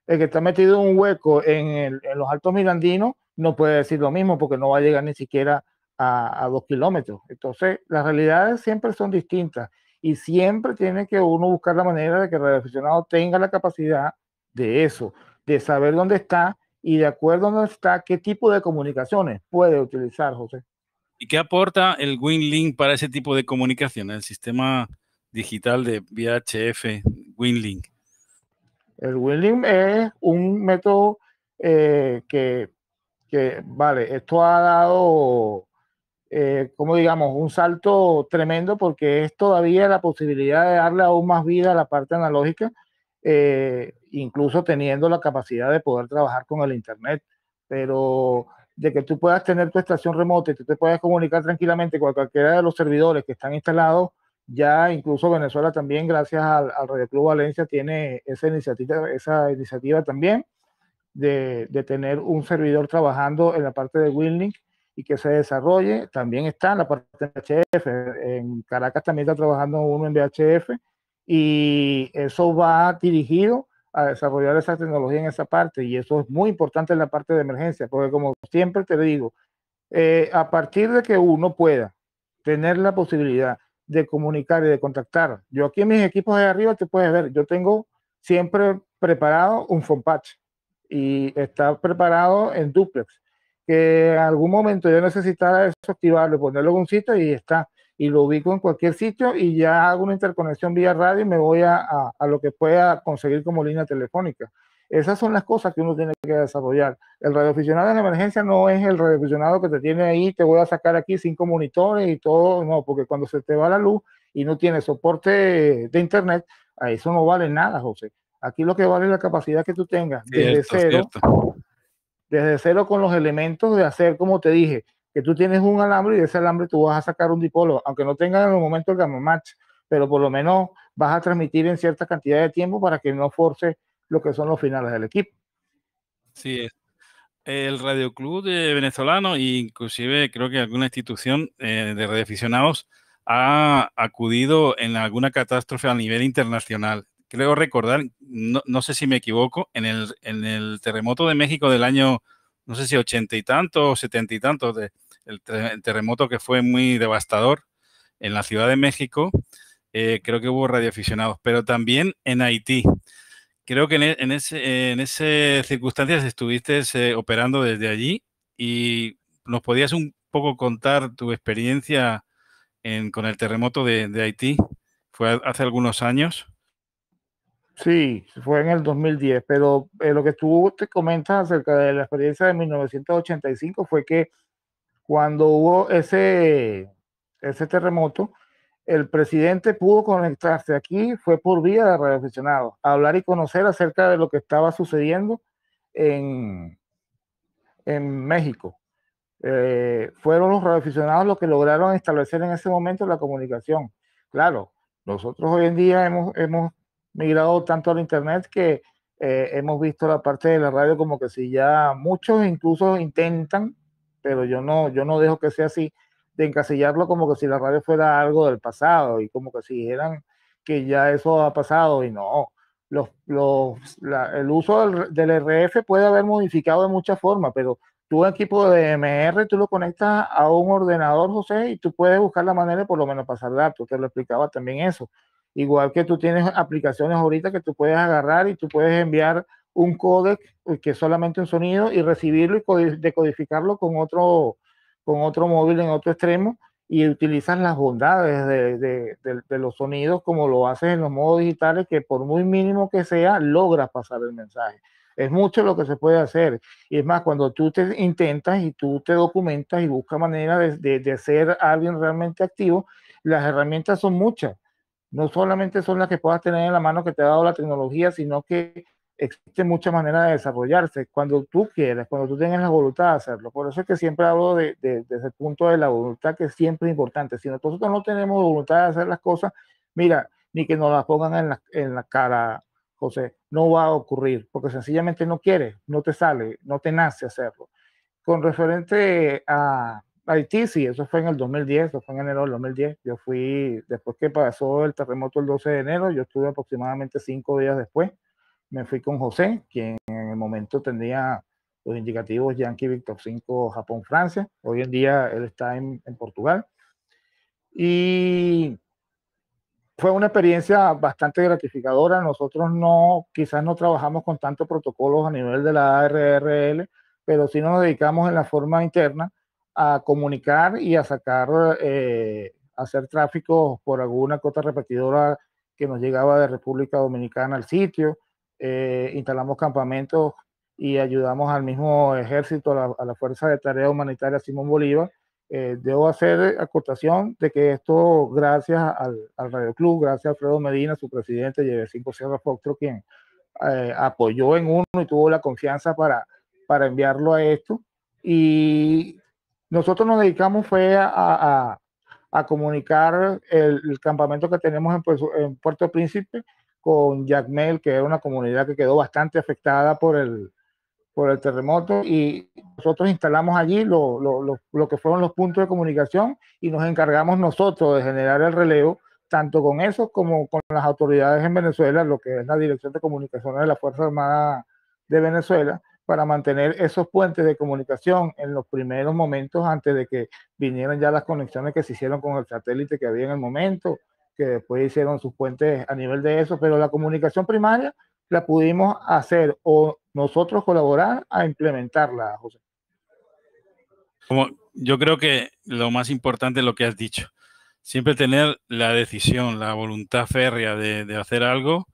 [SPEAKER 1] el que está metido en un hueco en los Altos Mirandinos no puede decir lo mismo porque no va a llegar ni siquiera a 2 kilómetros. Entonces, las realidades siempre son distintas y siempre tiene que uno buscar la manera de que el radioaficionado tenga la capacidad de eso, de saber dónde está y de acuerdo a dónde está, qué tipo de comunicaciones puede utilizar, José.
[SPEAKER 2] ¿Y qué aporta el WinLink para ese tipo de comunicación, el sistema digital de VHF WinLink?
[SPEAKER 1] El WinLink es un método que, vale, esto ha dado, como digamos, un salto tremendo porque es todavía la posibilidad de darle aún más vida a la parte analógica, incluso teniendo la capacidad de poder trabajar con el Internet. Pero de que tú puedas tener tu estación remota y tú te puedas comunicar tranquilamente con cualquiera de los servidores que están instalados, ya incluso Venezuela también, gracias al Radio Club Valencia, tiene esa iniciativa también de tener un servidor trabajando en la parte de WinLink y que se desarrolle. También está en la parte de VHF. En Caracas también está trabajando uno en VHF y eso va dirigido a desarrollar esa tecnología en esa parte y eso es muy importante en la parte de emergencia, porque como siempre te digo, a partir de que uno pueda tener la posibilidad de comunicar y de contactar, yo aquí en mis equipos de arriba te puedes ver, yo tengo siempre preparado un phone patch y está preparado en duplex, que en algún momento yo necesitara desactivarlo, ponerlo en un sitio y está, y lo ubico en cualquier sitio y ya hago una interconexión vía radio y me voy a lo que pueda conseguir como línea telefónica. Esas son las cosas que uno tiene que desarrollar. El radioaficionado en emergencia no es el radioaficionado que te tiene ahí, te voy a sacar aquí 5 monitores y todo, no, porque cuando se te va la luz y no tienes soporte de internet, a eso no vale nada, José. Aquí lo que vale es la capacidad que tú tengas
[SPEAKER 2] Cierto, cierto.
[SPEAKER 1] desde cero con los elementos de hacer, como te dije, que tú tienes un alambre y de ese alambre tú vas a sacar un dipolo, aunque no tengas en el momento el gamma match, pero por lo menos vas a transmitir en cierta cantidad de tiempo para que no force lo que son los finales del equipo.
[SPEAKER 2] Sí, el Radio Club de venezolano e inclusive creo que alguna institución de radioaficionados ha acudido en alguna catástrofe a nivel internacional. Creo recordar, no sé si me equivoco, en el terremoto de México del año, no sé si 80 y tantos, 70 y tantos, el terremoto que fue muy devastador en la Ciudad de México, creo que hubo radioaficionados, pero también en Haití. Creo que en ese circunstancias estuviste operando desde allí y nos podías un poco contar tu experiencia con el terremoto de Haití. Fue hace algunos años.
[SPEAKER 1] Sí, fue en el 2010, pero lo que tú te comentas acerca de la experiencia de 1985 fue que cuando hubo ese terremoto, el presidente pudo conectarse aquí, fue por vía de radioaficionados, a hablar y conocer acerca de lo que estaba sucediendo en, en México. Fueron los radioaficionados los que lograron establecer en ese momento la comunicación. Claro, nosotros hoy en día hemos migrado tanto al Internet que hemos visto la parte de la radio como que si ya muchos incluso intentan, pero yo no dejo que sea así, de encasillarlo como que si la radio fuera algo del pasado y como que si dijeran que ya eso ha pasado y no. El uso del RF puede haber modificado de muchas formas, pero tu equipo de MR, tú lo conectas a un ordenador, José, y tú puedes buscar la manera de por lo menos pasar datos. Te lo explicaba también eso. Igual que tú tienes aplicaciones ahorita que tú puedes agarrar y tú puedes enviar un códec que es solamente un sonido y recibirlo y decodificarlo con otro móvil en otro extremo, y utilizas las bondades de los sonidos como lo haces en los modos digitales, que por muy mínimo que sea, logras pasar el mensaje. Es mucho lo que se puede hacer. Y es más, cuando tú te intentas y tú te documentas y buscas manera de ser alguien realmente activo, las herramientas son muchas. No solamente son las que puedas tener en la mano que te ha dado la tecnología, sino que existe muchas maneras de desarrollarse cuando tú quieras, cuando tú tengas la voluntad de hacerlo. Por eso es que siempre hablo desde el punto de la voluntad, que siempre es importante. Si nosotros no tenemos voluntad de hacer las cosas, mira, ni que nos las pongan en la cara, José, no va a ocurrir, porque sencillamente no quieres, no te sale, no te nace hacerlo. Con referente a Haití, sí, eso fue en el 2010, eso fue en enero del 2010. Yo fui, después que pasó el terremoto el 12 de enero, yo estuve aproximadamente 5 días después. Me fui con José, quien en el momento tenía los indicativos Yankee Victor 5 Japón-Francia. Hoy en día él está en Portugal. Y fue una experiencia bastante gratificadora. Nosotros quizás no trabajamos con tantos protocolos a nivel de la ARRL, pero sí nos dedicamos en la forma interna a comunicar y a sacar, hacer tráfico por alguna cota repetidora que nos llegaba de República Dominicana al sitio. Instalamos campamentos y ayudamos al mismo ejército, a la Fuerza de Tarea Humanitaria Simón Bolívar. Debo hacer acotación de que esto, gracias al Radio Club, gracias a Alfredo Medina, su presidente, y 5 Sierra Foxtro, quien apoyó en uno y tuvo la confianza para enviarlo a esto. Y nosotros nos dedicamos fue a comunicar el campamento que tenemos en Puerto Príncipe con Jacmel, que era una comunidad que quedó bastante afectada por el terremoto, y nosotros instalamos allí lo que fueron los puntos de comunicación, y nos encargamos nosotros de generar el relevo, tanto con eso como con las autoridades en Venezuela, lo que es la Dirección de Comunicaciones de la Fuerza Armada de Venezuela, para mantener esos puentes de comunicación en los primeros momentos antes de que vinieran ya las conexiones que se hicieron con el satélite que había en el momento, que después hicieron sus puentes a nivel de eso, pero la comunicación primaria la pudimos hacer o nosotros colaborar a implementarla, José.
[SPEAKER 2] Como yo creo que lo más importante es lo que has dicho. Siempre tener la decisión, la voluntad férrea de hacer algo,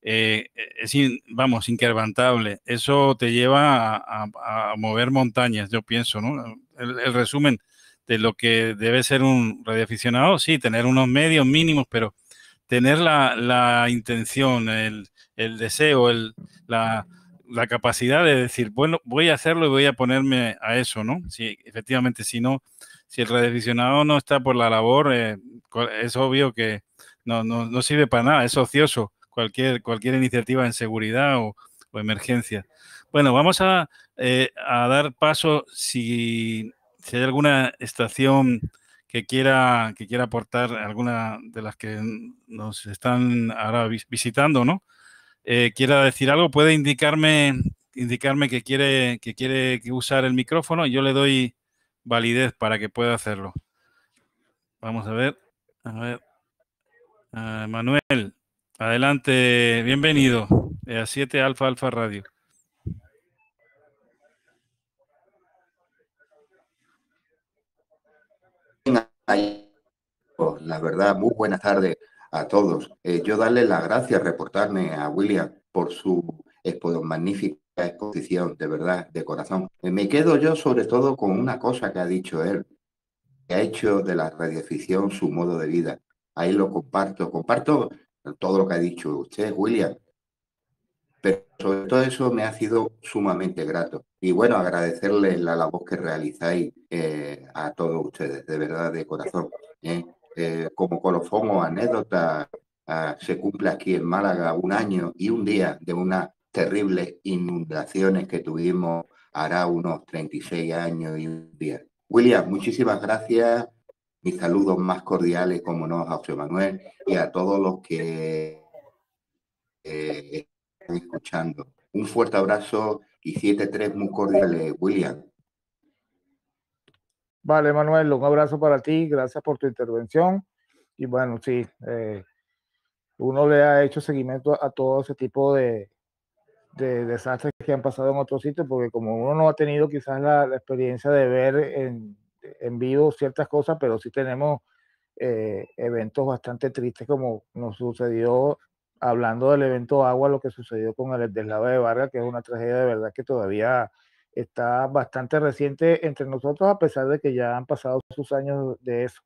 [SPEAKER 2] es, inquebrantable. Eso te lleva a mover montañas, yo pienso, ¿no? El resumen de lo que debe ser un radioaficionado, sí, tener unos medios mínimos, pero tener la intención, el deseo, la capacidad de decir, bueno, voy a hacerlo y voy a ponerme a eso, ¿no? Si efectivamente, si el radioaficionado no está por la labor, es obvio que no sirve para nada, es ocioso cualquier iniciativa en seguridad o emergencia. Bueno, vamos a dar paso si hay alguna estación que quiera aportar, alguna de las que nos están ahora visitando, ¿no? Quiera decir algo, puede indicarme que quiere usar el micrófono, y yo le doy validez para que pueda hacerlo. Vamos a ver. Manuel, adelante, bienvenido a 7 Alfa Alfa Radio.
[SPEAKER 3] La verdad, muy buenas tardes a todos. Yo darle las gracias, reportarme a William por su magnífica exposición, de verdad, de corazón. Me quedo yo sobre todo con una cosa que ha dicho él, que ha hecho de la radioficción su modo de vida. Ahí lo comparto todo lo que ha dicho usted, William, pero sobre todo eso me ha sido sumamente grato. Y bueno, agradecerle la labor que realizáis a todos ustedes, de verdad, de corazón. Como colofón o anécdota, se cumple aquí en Málaga un año y un día de unas terribles inundaciones que tuvimos hará unos 36 años y un día. William, muchísimas gracias. Mis saludos más cordiales, como no, a José Manuel y a todos los que están escuchando. Un fuerte abrazo y 7-3 muy cordiales, William.
[SPEAKER 1] Vale, Manuel, un abrazo para ti, gracias por tu intervención. Y bueno, sí, uno le ha hecho seguimiento a todo ese tipo de de desastres que han pasado en otros sitios, porque como uno no ha tenido quizás la experiencia de ver en vivo ciertas cosas, pero sí tenemos eventos bastante tristes como nos sucedió, hablando del evento Agua, lo que sucedió con el deslave de Vargas, que es una tragedia de verdad que todavía está bastante reciente entre nosotros, a pesar de que ya han pasado sus años de eso.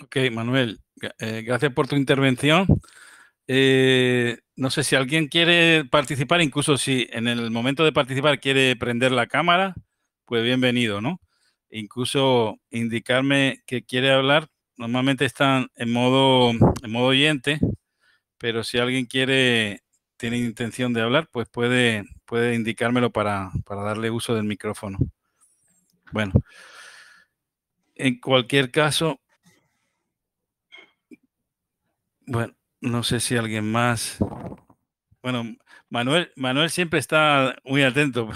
[SPEAKER 2] Ok, Manuel, gracias por tu intervención. No sé si alguien quiere participar, incluso si en el momento de participar quiere prender la cámara, pues bienvenido, ¿no? Incluso indicarme que quiere hablar. Normalmente están en modo oyente, pero si alguien tiene intención de hablar, pues puede indicármelo para darle uso del micrófono. Bueno, en cualquier caso, bueno, no sé si alguien más. Bueno, Manuel siempre está muy atento.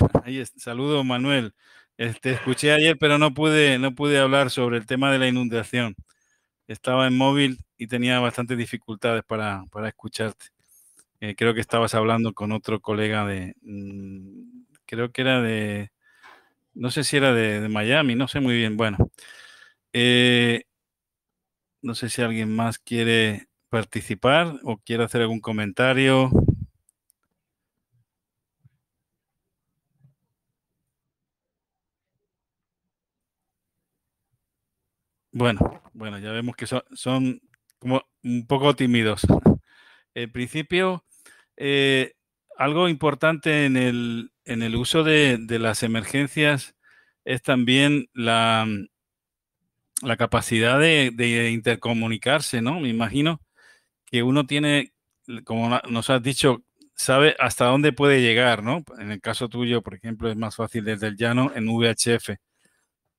[SPEAKER 2] Saludo, Manuel. Escuché ayer, pero no pude hablar sobre el tema de la inundación. Estaba en móvil y tenía bastantes dificultades para escucharte. Creo que estabas hablando con otro colega creo que era no sé si era de Miami, no sé muy bien. Bueno, no sé si alguien más quiere participar o quiere hacer algún comentario. Bueno, ya vemos que son como un poco tímidos. En principio, algo importante en el uso de las emergencias es también la capacidad de intercomunicarse, ¿no? Me imagino que uno tiene, como nos has dicho, sabe hasta dónde puede llegar, ¿no? En el caso tuyo, por ejemplo, es más fácil desde el llano en VHF,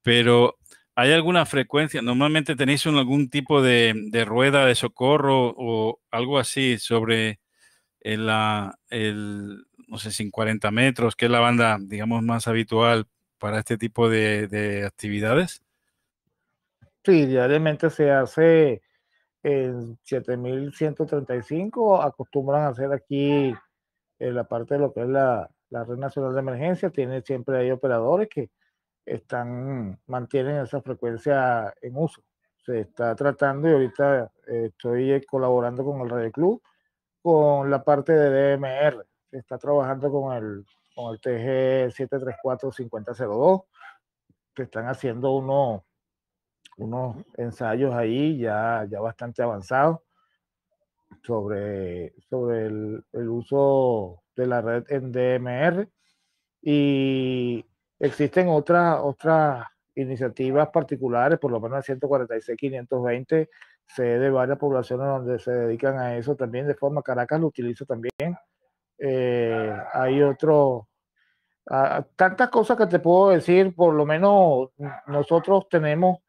[SPEAKER 2] pero ¿hay alguna frecuencia? Normalmente tenéis algún tipo de rueda de socorro o algo así sobre no sé, si en 40 metros, que es la banda, digamos, más habitual para este tipo de actividades.
[SPEAKER 1] Sí, diariamente se hace en 7135, acostumbran a hacer aquí en la parte de lo que es la Red Nacional de Emergencia, tiene siempre hay operadores que mantienen esa frecuencia en uso. Se está tratando y ahorita estoy colaborando con el Radio Club, con la parte de DMR. Se está trabajando con el TG 734-5002, que están haciendo unos ensayos ahí ya bastante avanzados sobre el uso de la red en DMR. Y existen otras iniciativas particulares, por lo menos el 146-520, sé de varias poblaciones donde se dedican a eso también de forma. Caracas lo utiliza también. Hay tantas cosas que te puedo decir. Por lo menos nosotros tenemos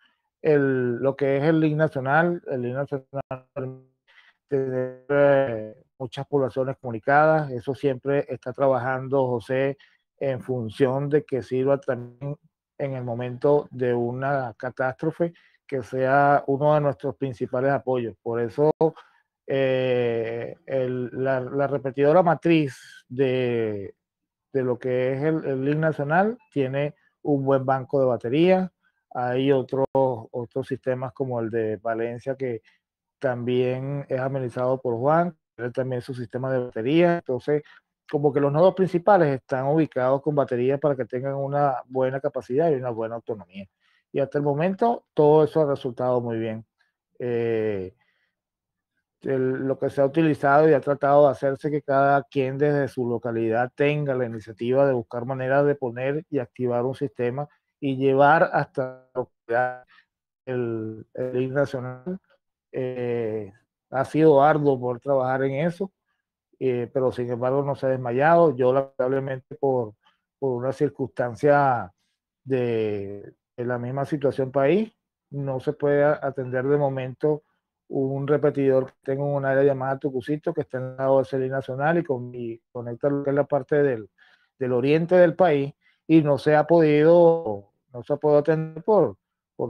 [SPEAKER 1] lo que es el link nacional. El link nacional, tener muchas poblaciones comunicadas. Eso siempre está trabajando José en función de que sirva también en el momento de una catástrofe, que sea uno de nuestros principales apoyos. Por eso la repetidora matriz de lo que es el link nacional tiene un buen banco de baterías. Hay otros sistemas como el de Valencia, que también es administrado por Juan, él también su sistema de batería. Entonces, como que los nodos principales están ubicados con baterías para que tengan una buena capacidad y una buena autonomía. Y hasta el momento todo eso ha resultado muy bien. Eh, lo que se ha utilizado y ha tratado de hacerse que cada quien desde su localidad tenga la iniciativa de buscar maneras de poner y activar un sistema y llevar hasta el link nacional. eh, ha sido arduo por trabajar en eso, pero sin embargo no se ha desmayado. Yo lamentablemente por una circunstancia de la misma situación país, no se puede atender de momento un repetidor que tenga un área llamada Tucucito, que está en el lado de Celina Nacional y conecta lo que es la parte del oriente del país, y no se ha podido atender por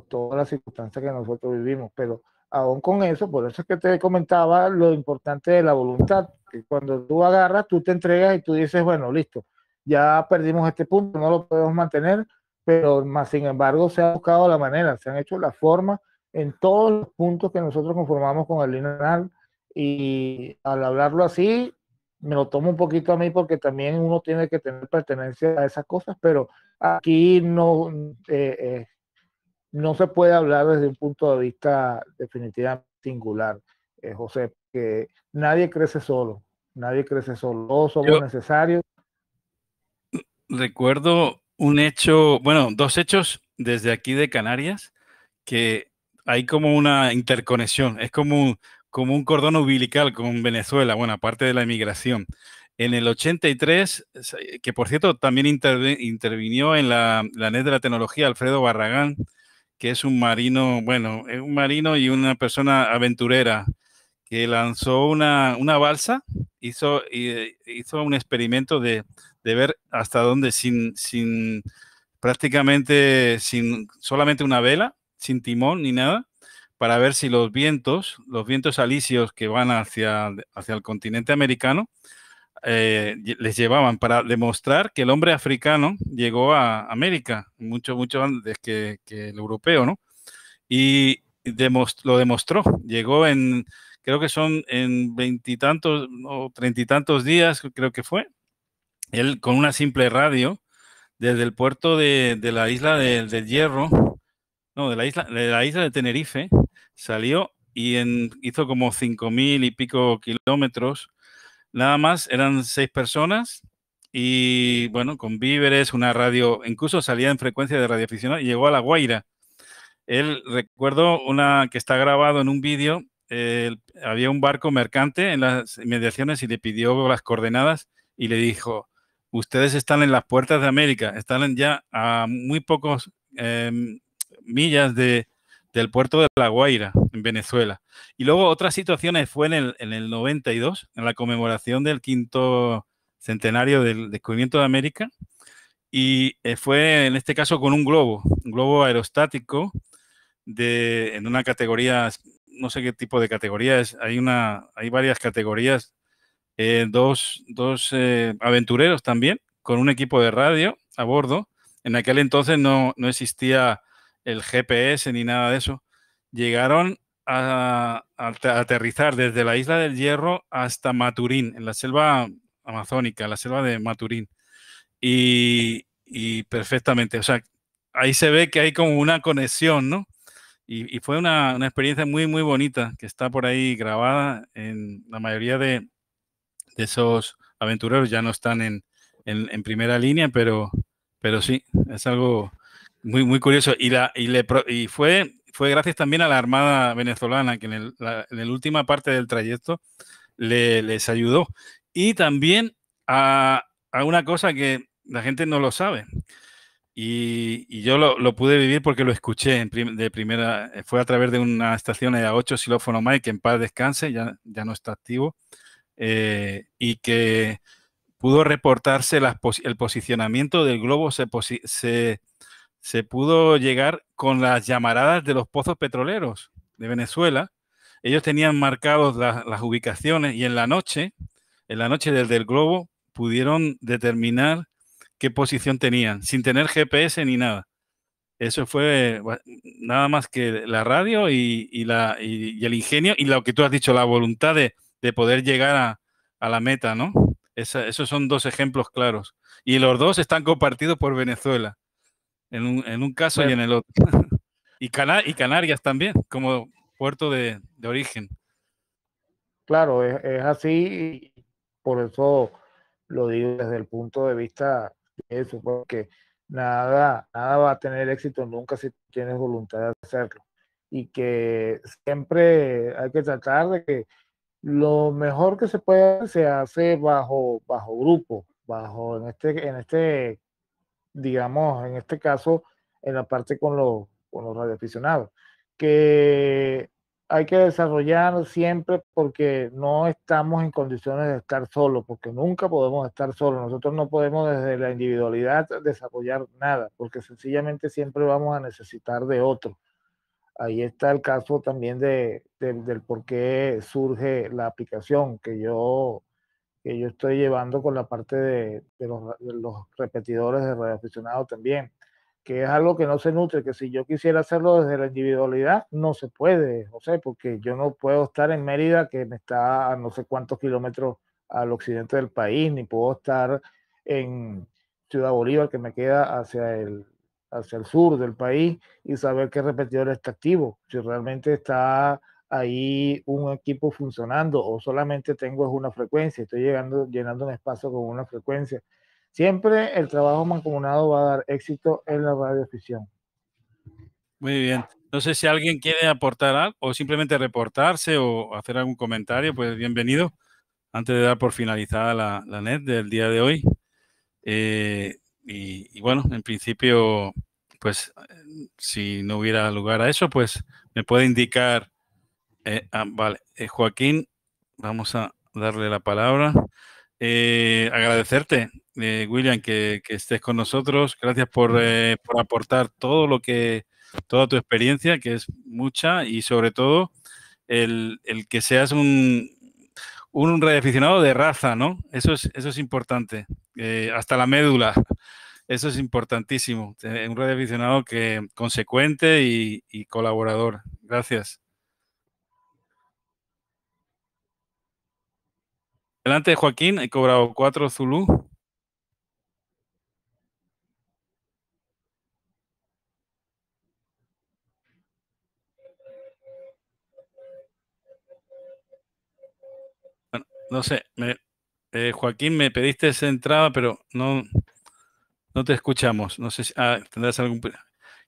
[SPEAKER 1] todas las circunstancias que nosotros vivimos. Pero aún con eso, por eso es que te comentaba lo importante de la voluntad, que cuando tú agarras, tú te entregas y tú dices, bueno, listo, ya perdimos este punto, no lo podemos mantener, pero más sin embargo se ha buscado la manera, se han hecho las formas en todos los puntos que nosotros conformamos con el lineal, y al hablarlo así, me lo tomo un poquito a mí porque también uno tiene que tener pertenencia a esas cosas, pero aquí no se puede hablar desde un punto de vista definitivamente singular, José, que nadie crece solo, nadie crece solo, todos somos
[SPEAKER 2] Yo
[SPEAKER 1] necesarios.
[SPEAKER 2] recuerdo un hecho, bueno, dos hechos desde aquí de Canarias, que hay como una interconexión, es como un cordón umbilical con Venezuela, bueno, aparte de la emigración. En el 83, que por cierto también intervinió en la NET de la tecnología Alfredo Barragán, que es un marino, bueno, es un marino y una persona aventurera que lanzó una balsa, hizo un experimento de ver hasta dónde prácticamente sin solamente una vela, sin timón ni nada, para ver si los vientos alisios que van hacia el continente americano, les llevaban para demostrar que el hombre africano llegó a América mucho antes que el europeo, ¿no? Y lo demostró. Llegó creo que son en veintitantos o treinta y tantos días, creo que fue, él con una simple radio desde el puerto de la isla del Hierro, no, de la isla de Tenerife, salió y hizo como 5.000 y pico kilómetros. Nada más, eran 6 personas y bueno, con víveres, una radio, incluso salía en frecuencia de radioaficionado y llegó a La Guaira. Él, recuerdo una que está grabado en un vídeo, había un barco mercante en las inmediaciones y le pidió las coordenadas y le dijo, ustedes están en las puertas de América, están ya a muy pocos millas del puerto de La Guaira, en Venezuela. Y luego otras situaciones fue en el 92, en la conmemoración del 5º centenario del descubrimiento de América, y fue en este caso con un globo aerostático en una categoría, no sé qué tipo de categoría es, hay varias categorías, dos aventureros también, con un equipo de radio a bordo. En aquel entonces no existía el GPS ni nada de eso. Llegaron a aterrizar desde la isla del Hierro hasta Maturín, en la selva amazónica, la selva de Maturín. Y perfectamente, o sea, ahí se ve que hay como una conexión, ¿no? Y fue una experiencia muy, muy bonita que está por ahí grabada. En la mayoría de esos aventureros ya no están en primera línea, pero sí, es algo muy, muy curioso. Y fue gracias también a la Armada venezolana, que en la última parte del trayecto les ayudó. Y también a una cosa que la gente no lo sabe. Y yo lo pude vivir porque lo escuché de primera, fue a través de una estación EA8 Xilófono Mike, que en paz descanse, ya no está activo, y que pudo reportarse el posicionamiento del globo, se pudo llegar con las llamaradas de los pozos petroleros de Venezuela. Ellos tenían marcados las ubicaciones y en la noche desde el globo pudieron determinar qué posición tenían, sin tener GPS ni nada. Eso fue nada más que la radio y el ingenio y lo que tú has dicho, la voluntad de poder llegar a la meta, ¿no? Esos son dos ejemplos claros. Y los dos están compartidos por Venezuela, en un caso y
[SPEAKER 1] Bueno,
[SPEAKER 2] en el otro. Y Canarias también, como puerto de origen.
[SPEAKER 1] claro, es así, y por eso lo digo desde el punto de vista de eso, porque nada va a tener éxito nunca si tienes voluntad de hacerlo. Y que siempre hay que tratar de que lo mejor que se puede hacer se hace bajo grupo, digamos, en este caso, en la parte con los radioaficionados, que hay que desarrollar siempre porque no estamos en condiciones de estar solos, porque nunca podemos estar solos. Nosotros no podemos desde la individualidad desarrollar nada, porque sencillamente siempre vamos a necesitar de otro. ahí está el caso también del por qué surge la aplicación que yo estoy llevando con la parte de los repetidores de radioaficionado también, que es algo que no se nutre, que si yo quisiera hacerlo desde la individualidad, no se puede, José, porque yo no puedo estar en Mérida, que me está a no sé cuántos kilómetros al occidente del país, ni puedo estar en Ciudad Bolívar, que me queda hacia el sur del país, y saber qué repetidor está activo, si realmente está ahí un equipo funcionando o solamente tengo es una frecuencia, estoy llenando un espacio con una frecuencia. Siempre el trabajo mancomunado va a dar éxito en la radioafición.
[SPEAKER 2] Muy bien. No sé si alguien quiere aportar algo o simplemente reportarse o hacer algún comentario, pues bienvenido. Antes de dar por finalizada la net del día de hoy. Y bueno, en principio, pues si no hubiera lugar a eso, pues me puede indicar. Vale, Joaquín, vamos a darle la palabra. Agradecerte, William, que estés con nosotros. Gracias por aportar toda tu experiencia, que es mucha, y sobre todo el que seas un radioaficionado de raza, ¿no? Eso es importante. Hasta la médula. Eso es importantísimo. Un radioaficionado consecuente y colaborador. Gracias. Adelante, Joaquín. He cobrado 4 Zulu. Bueno, no sé. Joaquín, me pediste esa entrada, pero no te escuchamos. No sé si tendrás algún...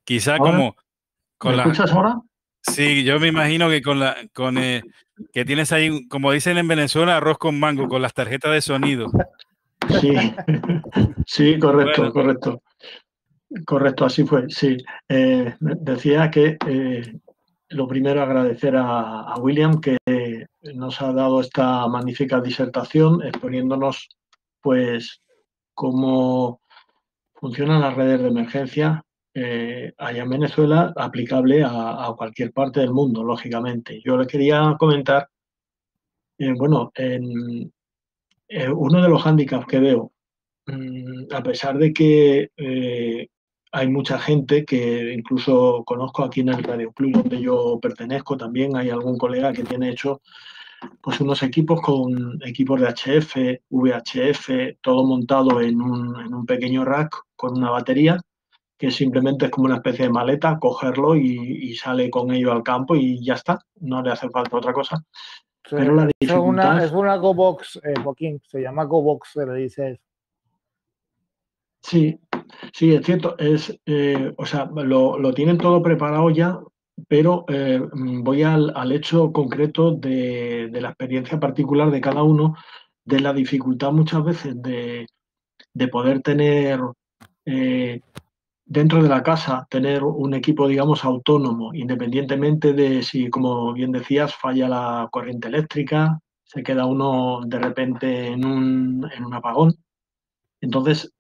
[SPEAKER 2] Quizá
[SPEAKER 4] ¿Ahora?
[SPEAKER 2] con
[SPEAKER 4] ¿Me
[SPEAKER 2] las...
[SPEAKER 4] escuchas ahora?
[SPEAKER 2] Sí, yo me imagino que que tienes ahí, como dicen en Venezuela, arroz con mango, con las tarjetas de sonido.
[SPEAKER 4] Sí, sí, correcto,
[SPEAKER 2] Bueno,
[SPEAKER 4] correcto, así fue, sí. Decía que lo primero agradecer a William que nos ha dado esta magnífica disertación exponiéndonos pues cómo funcionan las redes de emergencia allá en Venezuela, aplicable a cualquier parte del mundo, lógicamente. Yo le quería comentar, bueno, uno de los hándicaps que veo, a pesar de que hay mucha gente que incluso conozco aquí en el Radio Club donde yo pertenezco, también hay algún colega que tiene hecho pues unos equipos con equipos de HF, VHF, todo montado en un pequeño rack con una batería, que simplemente es como una especie de maleta, cogerlo y sale con ello al campo y ya está, no le hace falta otra cosa. Pero la dificultad
[SPEAKER 1] Es una GoBox, Joaquín, se llama GoBox, se le dice eso.
[SPEAKER 4] sí, sí, es cierto, o sea, lo tienen todo preparado ya, pero voy al hecho concreto de la experiencia particular de cada uno, de la dificultad muchas veces de poder tener eh, dentro de la casa, tener un equipo, digamos, autónomo, independientemente de si, como bien decías, falla la corriente eléctrica, se queda uno de repente en un apagón. Entonces,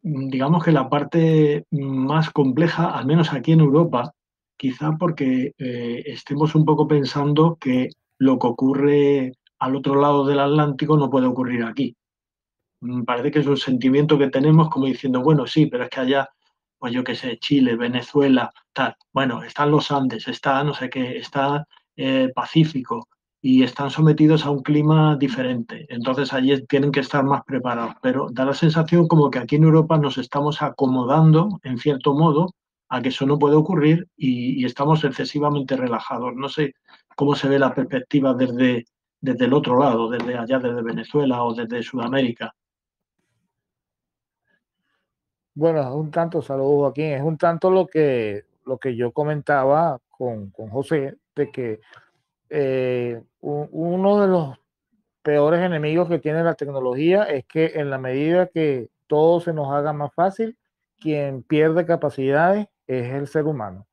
[SPEAKER 4] digamos que la parte más compleja, al menos aquí en Europa, quizá porque estemos un poco pensando que lo que ocurre al otro lado del Atlántico no puede ocurrir aquí. Parece que es un sentimiento que tenemos como diciendo, bueno, sí, pero es que allá, pues yo qué sé, Chile, Venezuela, tal. Bueno, están los Andes, está no sé qué, está Pacífico y están sometidos a un clima diferente. Entonces allí tienen que estar más preparados. Pero da la sensación como que aquí en Europa nos estamos acomodando, en cierto modo, a que eso no puede ocurrir y estamos excesivamente relajados. No sé cómo se ve la perspectiva desde el otro lado, desde allá, desde Venezuela o desde Sudamérica.
[SPEAKER 1] Bueno, es un tanto, saludos Joaquín, es un tanto lo que yo comentaba con José, de que uno de los peores enemigos que tiene la tecnología es que en la medida que todo se nos haga más fácil, quien pierde capacidades es el ser humano.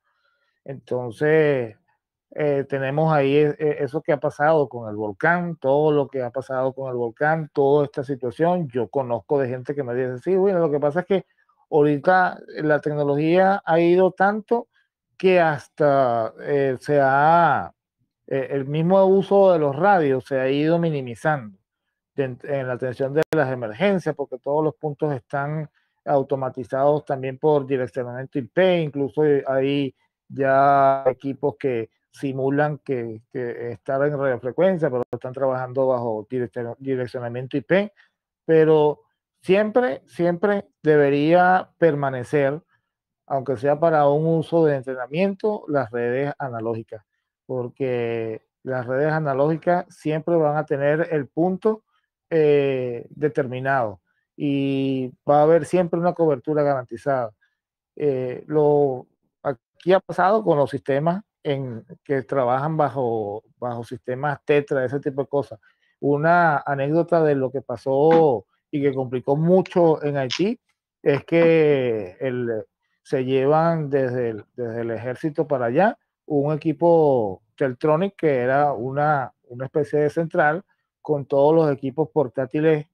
[SPEAKER 1] Entonces, tenemos ahí eso que ha pasado con el volcán, todo lo que ha pasado con el volcán, toda esta situación. Yo conozco de gente que me dice, sí, bueno, lo que pasa es que ahorita la tecnología ha ido tanto que hasta el mismo uso de los radios se ha ido minimizando en la atención de las emergencias, porque todos los puntos están automatizados también por direccionamiento IP, incluso hay ya equipos que simulan que están en radiofrecuencia, pero están trabajando bajo direccionamiento IP, pero siempre debería permanecer, aunque sea para un uso de entrenamiento, las redes analógicas, porque las redes analógicas siempre van a tener el punto determinado y va a haber siempre una cobertura garantizada. Aquí ha pasado con los sistemas que trabajan bajo sistemas Tetra, ese tipo de cosas. Una anécdota de lo que pasó y que complicó mucho en Haití es que se llevan desde el ejército para allá un equipo Teltronic que era una especie de central con todos los equipos portátiles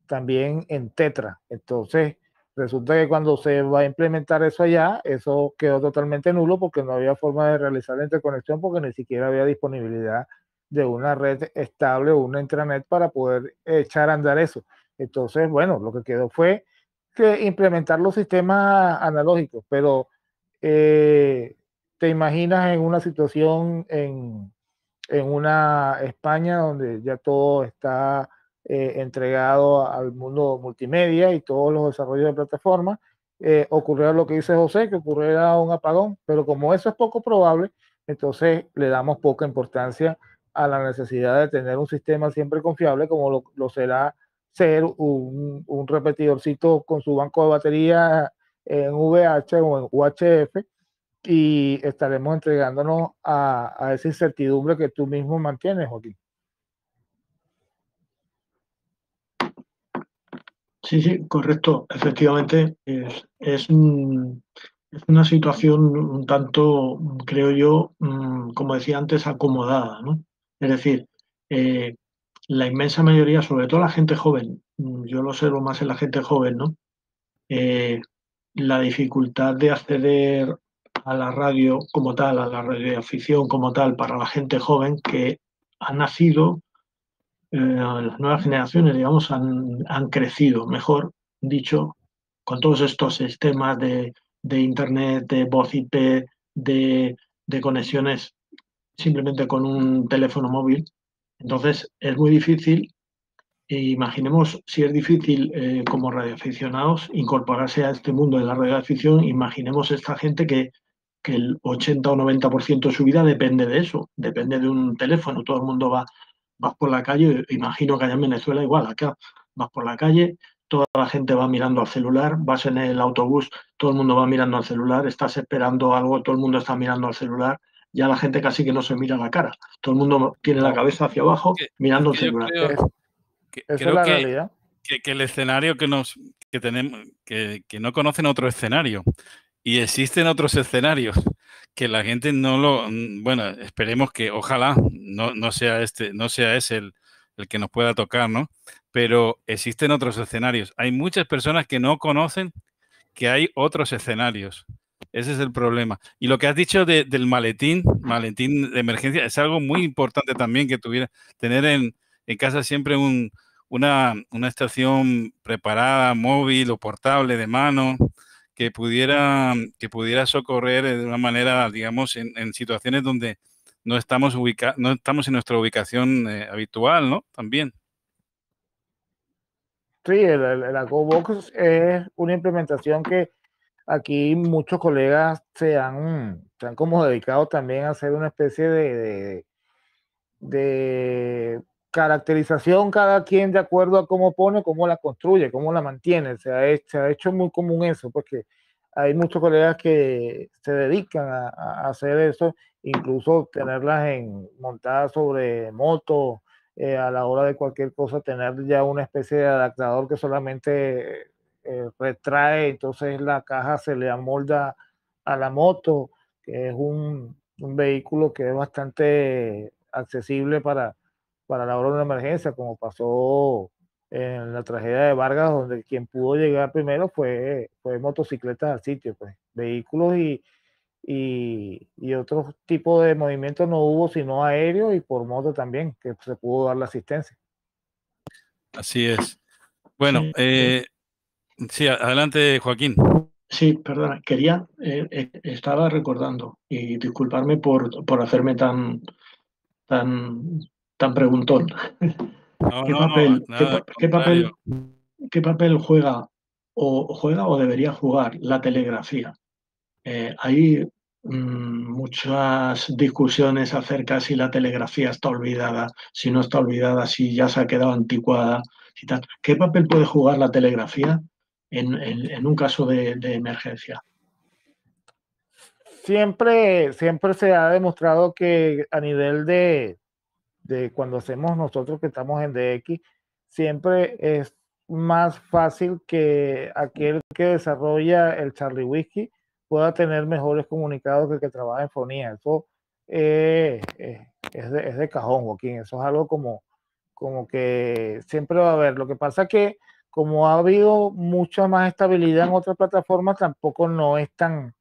[SPEAKER 1] también en Tetra. Entonces, resulta que cuando se va a implementar eso allá, eso quedó totalmente nulo porque no había forma de realizar la interconexión porque ni siquiera había disponibilidad de una red estable o una intranet para poder echar a andar eso. Entonces, bueno, lo que quedó fue que implementar los sistemas analógicos, pero te imaginas en una situación en una España donde ya todo está entregado al mundo multimedia y todos los desarrollos de plataformas, ocurriera lo que dice José, que ocurriera un apagón, pero como eso es poco probable, entonces le damos poca importancia a la necesidad de tener un sistema siempre confiable como lo será ser un repetidorcito con su banco de batería en VH o en UHF, y estaremos entregándonos a esa incertidumbre que tú mismo mantienes, Joaquín.
[SPEAKER 4] Sí, sí, correcto. Efectivamente, es una situación un tanto, creo yo, como decía antes, acomodada, ¿no? Es decir, eh, la inmensa mayoría, sobre todo la gente joven, yo lo observo más en la gente joven, ¿no? Eh, la dificultad de acceder a la radio como tal, a la radioafición como tal, para la gente joven que ha nacido, las nuevas generaciones, digamos, han crecido, mejor dicho, con todos estos sistemas de Internet, de voz IP, de conexiones simplemente con un teléfono móvil. Entonces, es muy difícil. Imaginemos si es difícil como radioaficionados incorporarse a este mundo de la radioafición, imaginemos esta gente que el 80 o 90% de su vida depende de eso, depende de un teléfono. Todo el mundo vas por la calle, imagino que allá en Venezuela igual, acá vas por la calle, toda la gente va mirando al celular, vas en el autobús, todo el mundo va mirando al celular, estás esperando algo, todo el mundo está mirando al celular, ya la gente casi que no se mira la cara, todo el mundo tiene la cabeza hacia abajo mirando el celular.
[SPEAKER 1] Esa es la realidad.
[SPEAKER 2] Que el escenario que tenemos, que no conocen otro escenario. Y existen otros escenarios que la gente bueno, esperemos que ojalá no sea ese el que nos pueda tocar, ¿no? Pero existen otros escenarios. Hay muchas personas que no conocen que hay otros escenarios. Ese es el problema. Y lo que has dicho del maletín de emergencia, es algo muy importante también que tener en casa siempre una estación preparada, móvil o portable de mano, que pudiera socorrer de una manera, digamos, en situaciones donde no estamos en nuestra ubicación habitual, ¿no? También.
[SPEAKER 1] Sí, la GoBox es una implementación que aquí muchos colegas se han como dedicado también a hacer una especie de caracterización, cada quien de acuerdo a cómo pone, cómo la construye, cómo la mantiene. Se ha hecho muy común eso, porque hay muchos colegas que se dedican a hacer eso, incluso tenerlas montadas sobre motos, a la hora de cualquier cosa, tener ya una especie de adaptador que solamente retrae, entonces la caja se le amolda a la moto, que es un vehículo que es bastante accesible para la hora de una emergencia, como pasó en la tragedia de Vargas, donde quien pudo llegar primero fue motocicletas al sitio, pues, vehículos y otro tipo de movimiento no hubo sino aéreo y por moto también, que se pudo dar la asistencia.
[SPEAKER 2] Así es. Bueno, sí, adelante, Joaquín.
[SPEAKER 4] Sí, perdona, estaba recordando, y disculparme por hacerme tan preguntón.
[SPEAKER 2] No, no, no, nada, al contrario.
[SPEAKER 4] ¿Qué papel juega o debería jugar la telegrafía? Hay muchas discusiones acerca si la telegrafía está olvidada, si no está olvidada, si ya se ha quedado anticuada y tal. ¿Qué papel puede jugar la telegrafía en un caso de emergencia?
[SPEAKER 1] Siempre se ha demostrado que a nivel de cuando hacemos nosotros que estamos en DX, siempre es más fácil que aquel que desarrolla el Charlie Whiskey pueda tener mejores comunicados que el que trabaja en fonía. Eso es de cajón, Joaquín. Eso es algo como que siempre va a haber. Lo que pasa es que como ha habido mucha más estabilidad en otras plataformas, tampoco no es tan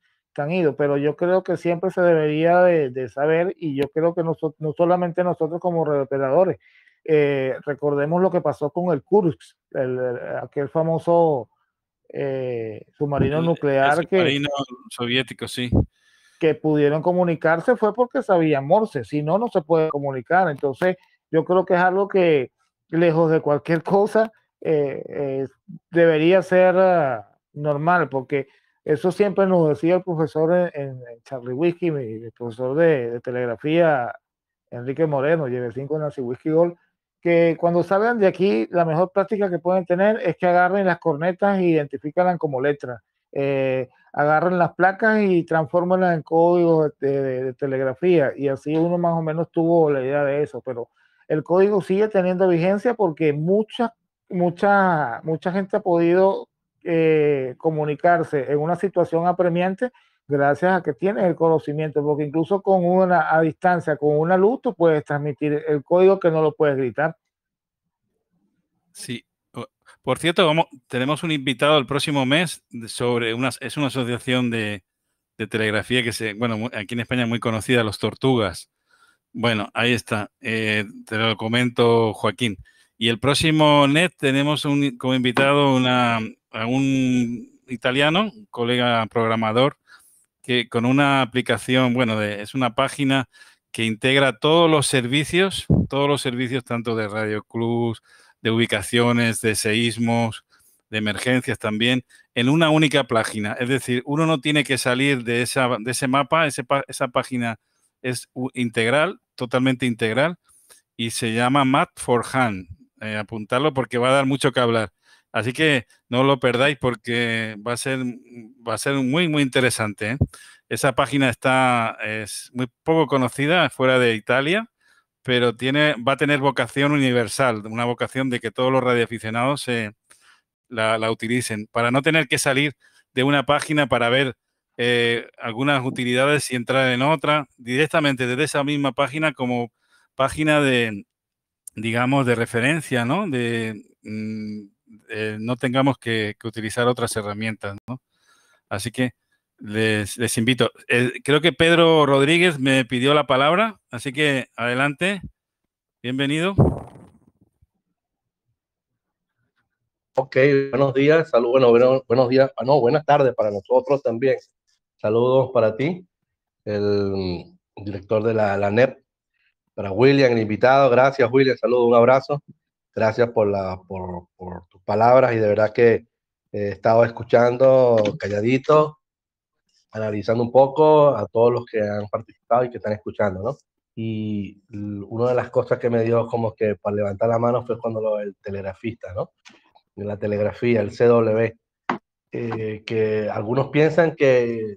[SPEAKER 1] ido, pero yo creo que siempre se debería de saber, y yo creo que no solamente nosotros como reoperadores, recordemos lo que pasó con el Kursk, aquel famoso submarino nuclear
[SPEAKER 2] el submarino soviético, sí.
[SPEAKER 1] Que pudieron comunicarse fue porque sabían Morse, si no, no se puede comunicar. Entonces, yo creo que es algo que, lejos de cualquier cosa, debería ser normal, porque eso siempre nos decía el profesor en Charlie Whiskey, el profesor de telegrafía, Enrique Moreno, lleve 5 Nancy Whiskey Gold, que cuando salgan de aquí, la mejor práctica que pueden tener es que agarren las cornetas e identifícanlas como letras. Agarren las placas y transfórmenlas en código de telegrafía, y así uno más o menos tuvo la idea de eso, pero el código sigue teniendo vigencia porque mucha gente ha podido comunicarse en una situación apremiante gracias a que tienes el conocimiento, porque incluso a distancia, con una luz, tú puedes transmitir el código que no lo puedes gritar.
[SPEAKER 2] Sí. Por cierto, tenemos un invitado el próximo mes sobre es una asociación de telegrafía que aquí en España es muy conocida, los Tortugas. Bueno, ahí está. Te lo comento, Joaquín. Y el próximo NET tenemos como invitado a un italiano, un colega programador, que con una aplicación, es una página que integra todos los servicios tanto de Radio Club, de ubicaciones, de seísmos, de emergencias también, en una única página. Es decir, uno no tiene que salir de ese mapa, esa página es integral, totalmente integral, y se llama Map4Hand. Apuntarlo porque va a dar mucho que hablar. Así que no lo perdáis porque va a ser muy, muy interesante, ¿eh? Esa página es muy poco conocida fuera de Italia, pero va a tener vocación universal, una vocación de que todos los radioaficionados la utilicen, para no tener que salir de una página para ver algunas utilidades y entrar en otra, directamente desde esa misma página como página de, digamos, de referencia, ¿no? No tengamos que utilizar otras herramientas, ¿no? Así que les invito. Creo que Pedro Rodríguez me pidió la palabra, así que adelante. Bienvenido.
[SPEAKER 5] Ok, buenos días, buenos días, buenas tardes para nosotros también. Saludos para ti, el director de la NEP, para William, el invitado. Gracias, William, saludos, un abrazo. Gracias por tus palabras, y de verdad que he estado escuchando calladito, analizando un poco a todos los que han participado y que están escuchando, ¿no? Y una de las cosas que me dio como que para levantar la mano fue cuando el telegrafista, ¿no? De la telegrafía, el CW, que algunos piensan que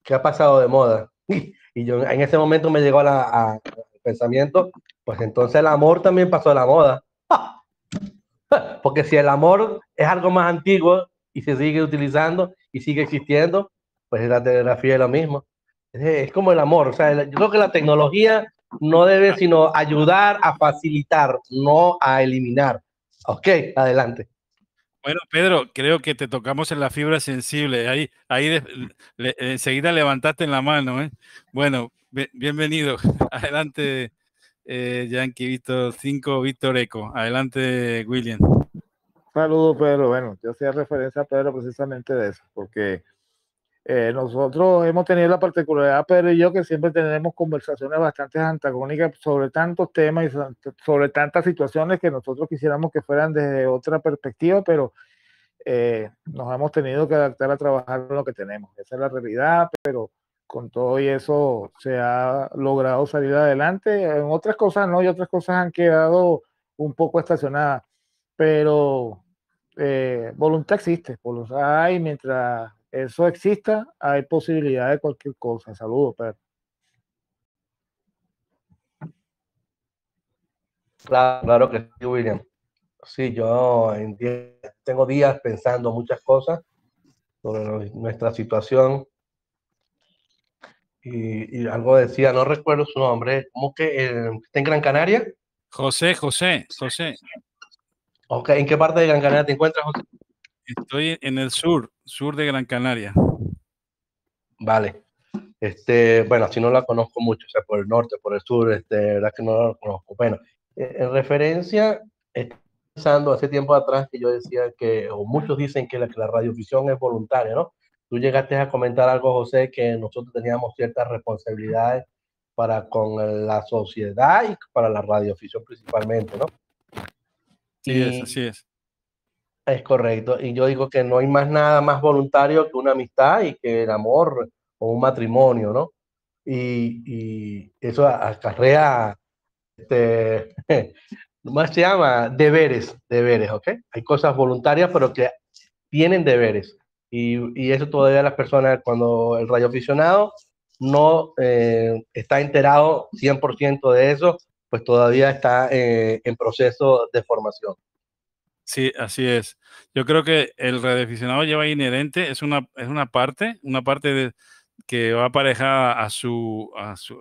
[SPEAKER 5] ha pasado de moda. Y yo en ese momento me llegó al pensamiento, pues entonces el amor también pasó de la moda. Porque si el amor es algo más antiguo y se sigue utilizando y sigue existiendo, pues la telegrafía es lo mismo. Es como el amor. O sea, yo creo que la tecnología no debe sino ayudar a facilitar, no a eliminar. Ok, adelante.
[SPEAKER 2] Bueno, Pedro, creo que te tocamos en la fibra sensible. Enseguida levantaste en la mano, ¿eh? Bueno, bienvenido. Adelante, Yankee Víctor 5, Víctor Eco. Adelante, William.
[SPEAKER 1] Saludos, Pedro. Bueno, yo hacía referencia a Pedro precisamente de eso, porque nosotros hemos tenido la particularidad, Pedro y yo, que siempre tenemos conversaciones bastante antagónicas sobre tantos temas y sobre tantas situaciones que nosotros quisiéramos que fueran desde otra perspectiva, pero nos hemos tenido que adaptar a trabajar con lo que tenemos. Esa es la realidad, pero con todo y eso se ha logrado salir adelante. En otras cosas no, y otras cosas han quedado un poco estacionadas, pero voluntad existe, voluntad hay, mientras eso exista, hay posibilidad de cualquier cosa. Saludos, Pedro.
[SPEAKER 5] Claro que sí, William. Sí, yo tengo días pensando muchas cosas sobre nuestra situación y algo decía, no recuerdo su nombre, ¿cómo que está en Gran Canaria?
[SPEAKER 2] José.
[SPEAKER 5] Ok, ¿en qué parte de Gran Canaria te encuentras, José?
[SPEAKER 2] Estoy en el sur de Gran Canaria.
[SPEAKER 5] Vale. Bueno, si no la conozco mucho, o sea, por el norte, por el sur, verdad que no la conozco. Bueno, en referencia, estoy pensando hace tiempo atrás que yo decía que, o muchos dicen que la radiodifusión es voluntaria, ¿no? Tú llegaste a comentar algo, José, que nosotros teníamos ciertas responsabilidades para con la sociedad y para la radiodifusión principalmente, ¿no?
[SPEAKER 2] Sí, así es.
[SPEAKER 5] Es correcto. Y yo digo que no hay más nada más voluntario que una amistad y que el amor o un matrimonio, ¿no? Y eso acarrea, ¿cómo se llama? Deberes, ¿ok? Hay cosas voluntarias, pero que tienen deberes. Y eso todavía las personas, cuando el radioaficionado no está enterado 100% de eso, pues todavía está en proceso de formación.
[SPEAKER 2] Sí, así es. Yo creo que el radioaficionado lleva inherente, es una parte que va aparejada a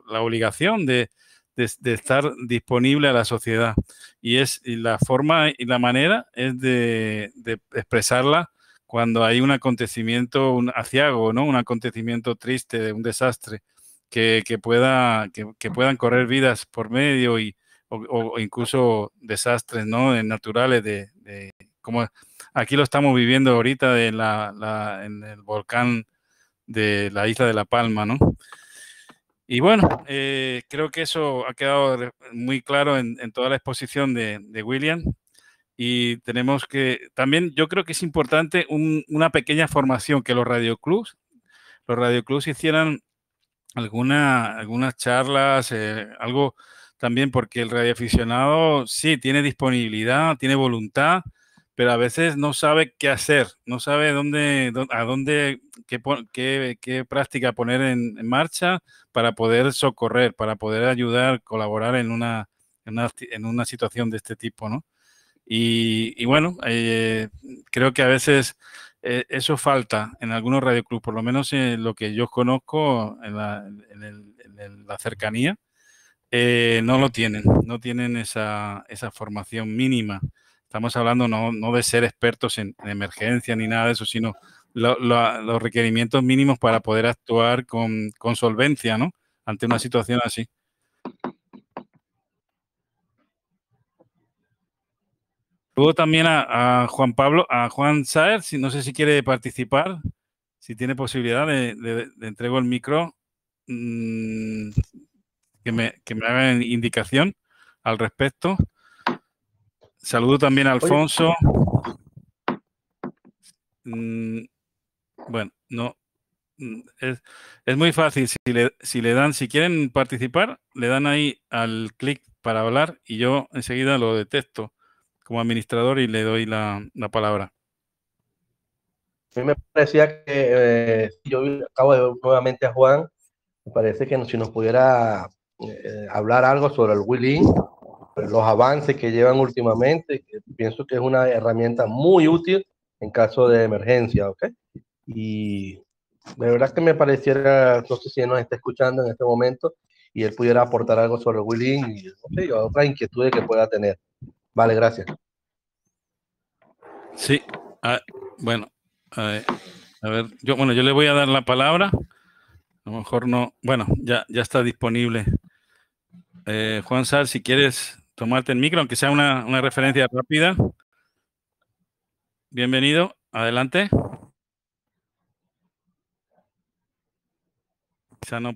[SPEAKER 2] la obligación de estar disponible a la sociedad. Y la forma y la manera es de expresarla cuando hay un acontecimiento aciago, ¿no? Un acontecimiento triste, un desastre, que puedan correr vidas por medio o incluso desastres, ¿no? Naturales como aquí lo estamos viviendo ahorita en el volcán de la isla de La Palma, ¿no? Y bueno, creo que eso ha quedado muy claro en toda la exposición de William. Y tenemos que, también yo creo que es importante una pequeña formación, que los radioclubs hicieran algunas charlas, algo también, porque el radioaficionado sí tiene disponibilidad, tiene voluntad, pero a veces no sabe qué hacer, no sabe qué práctica poner en marcha para poder socorrer, para poder ayudar, colaborar en una situación de este tipo, ¿no? Y bueno, creo que a veces eso falta en algunos radioclubs, por lo menos en lo que yo conozco en la cercanía, no lo tienen, no tienen esa formación mínima. Estamos hablando no de ser expertos en emergencia ni nada de eso, sino los requerimientos mínimos para poder actuar con solvencia, ¿no? Ante una situación así. Luego también a Juan Pablo, a Juan Saer, no sé si quiere participar, si tiene posibilidad, le entrego el micro, que me hagan indicación al respecto. Saludo también a Alfonso. Bueno, no, es muy fácil. Si quieren participar, le dan ahí al clic para hablar y yo enseguida lo detecto como administrador y le doy la palabra.
[SPEAKER 5] A mí me parecía que yo acabo de ver nuevamente a Juan, me parece que si nos pudiera hablar algo sobre el Willing, los avances que llevan últimamente, que pienso que es una herramienta muy útil en caso de emergencia, ¿ok? Y de verdad que me pareciera, no sé si él nos está escuchando en este momento y él pudiera aportar algo sobre el Willing y no sé, otras inquietudes que pueda tener. Vale, gracias.
[SPEAKER 2] Sí, Bueno, a ver, yo le voy a dar la palabra. A lo mejor no. Bueno, ya está disponible. Juan Sal, si quieres tomarte el micro, aunque sea una referencia rápida. Bienvenido, adelante. Quizá no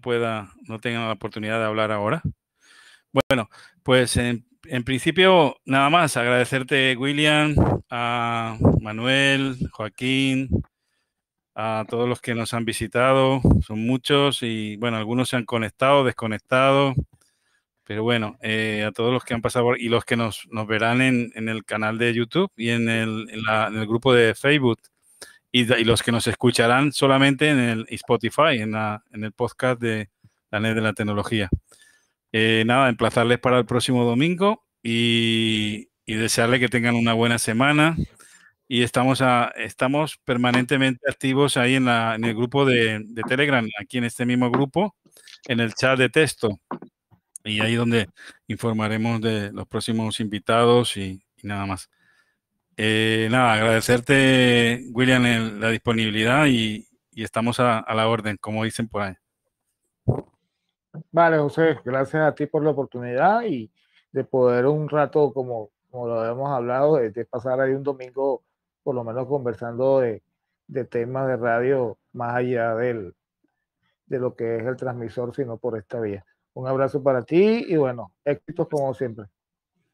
[SPEAKER 2] tenga la oportunidad de hablar ahora. Bueno, pues en principio, nada más agradecerte, William, a Manuel, Joaquín, a todos los que nos han visitado. Son muchos y, bueno, algunos se han conectado, desconectado. Pero bueno, a todos los que han pasado y los que nos verán en el canal de YouTube y en el grupo de Facebook y los que nos escucharán solamente en el Spotify, en el podcast de la NET de la Tecnología. Nada, emplazarles para el próximo domingo y desearles que tengan una buena semana. Y estamos permanentemente activos ahí en el grupo de Telegram, aquí en este mismo grupo, en el chat de texto. Y ahí donde informaremos de los próximos invitados y nada más. Nada, agradecerte, William, la disponibilidad y estamos a la orden, como dicen por ahí.
[SPEAKER 1] Vale, José, gracias a ti por la oportunidad y de poder un rato, como lo habíamos hablado, de pasar ahí un domingo, por lo menos conversando de temas de radio más allá de lo que es el transmisor, sino por esta vía. Un abrazo para ti y bueno, éxitos como siempre.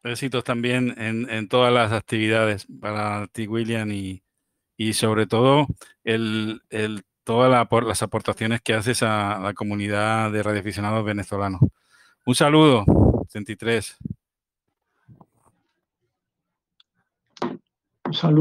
[SPEAKER 2] Éxitos también en todas las actividades para ti, William, y sobre todo todas las aportaciones que haces a la comunidad de radioaficionados venezolanos. Un saludo, 23.
[SPEAKER 4] Un saludo.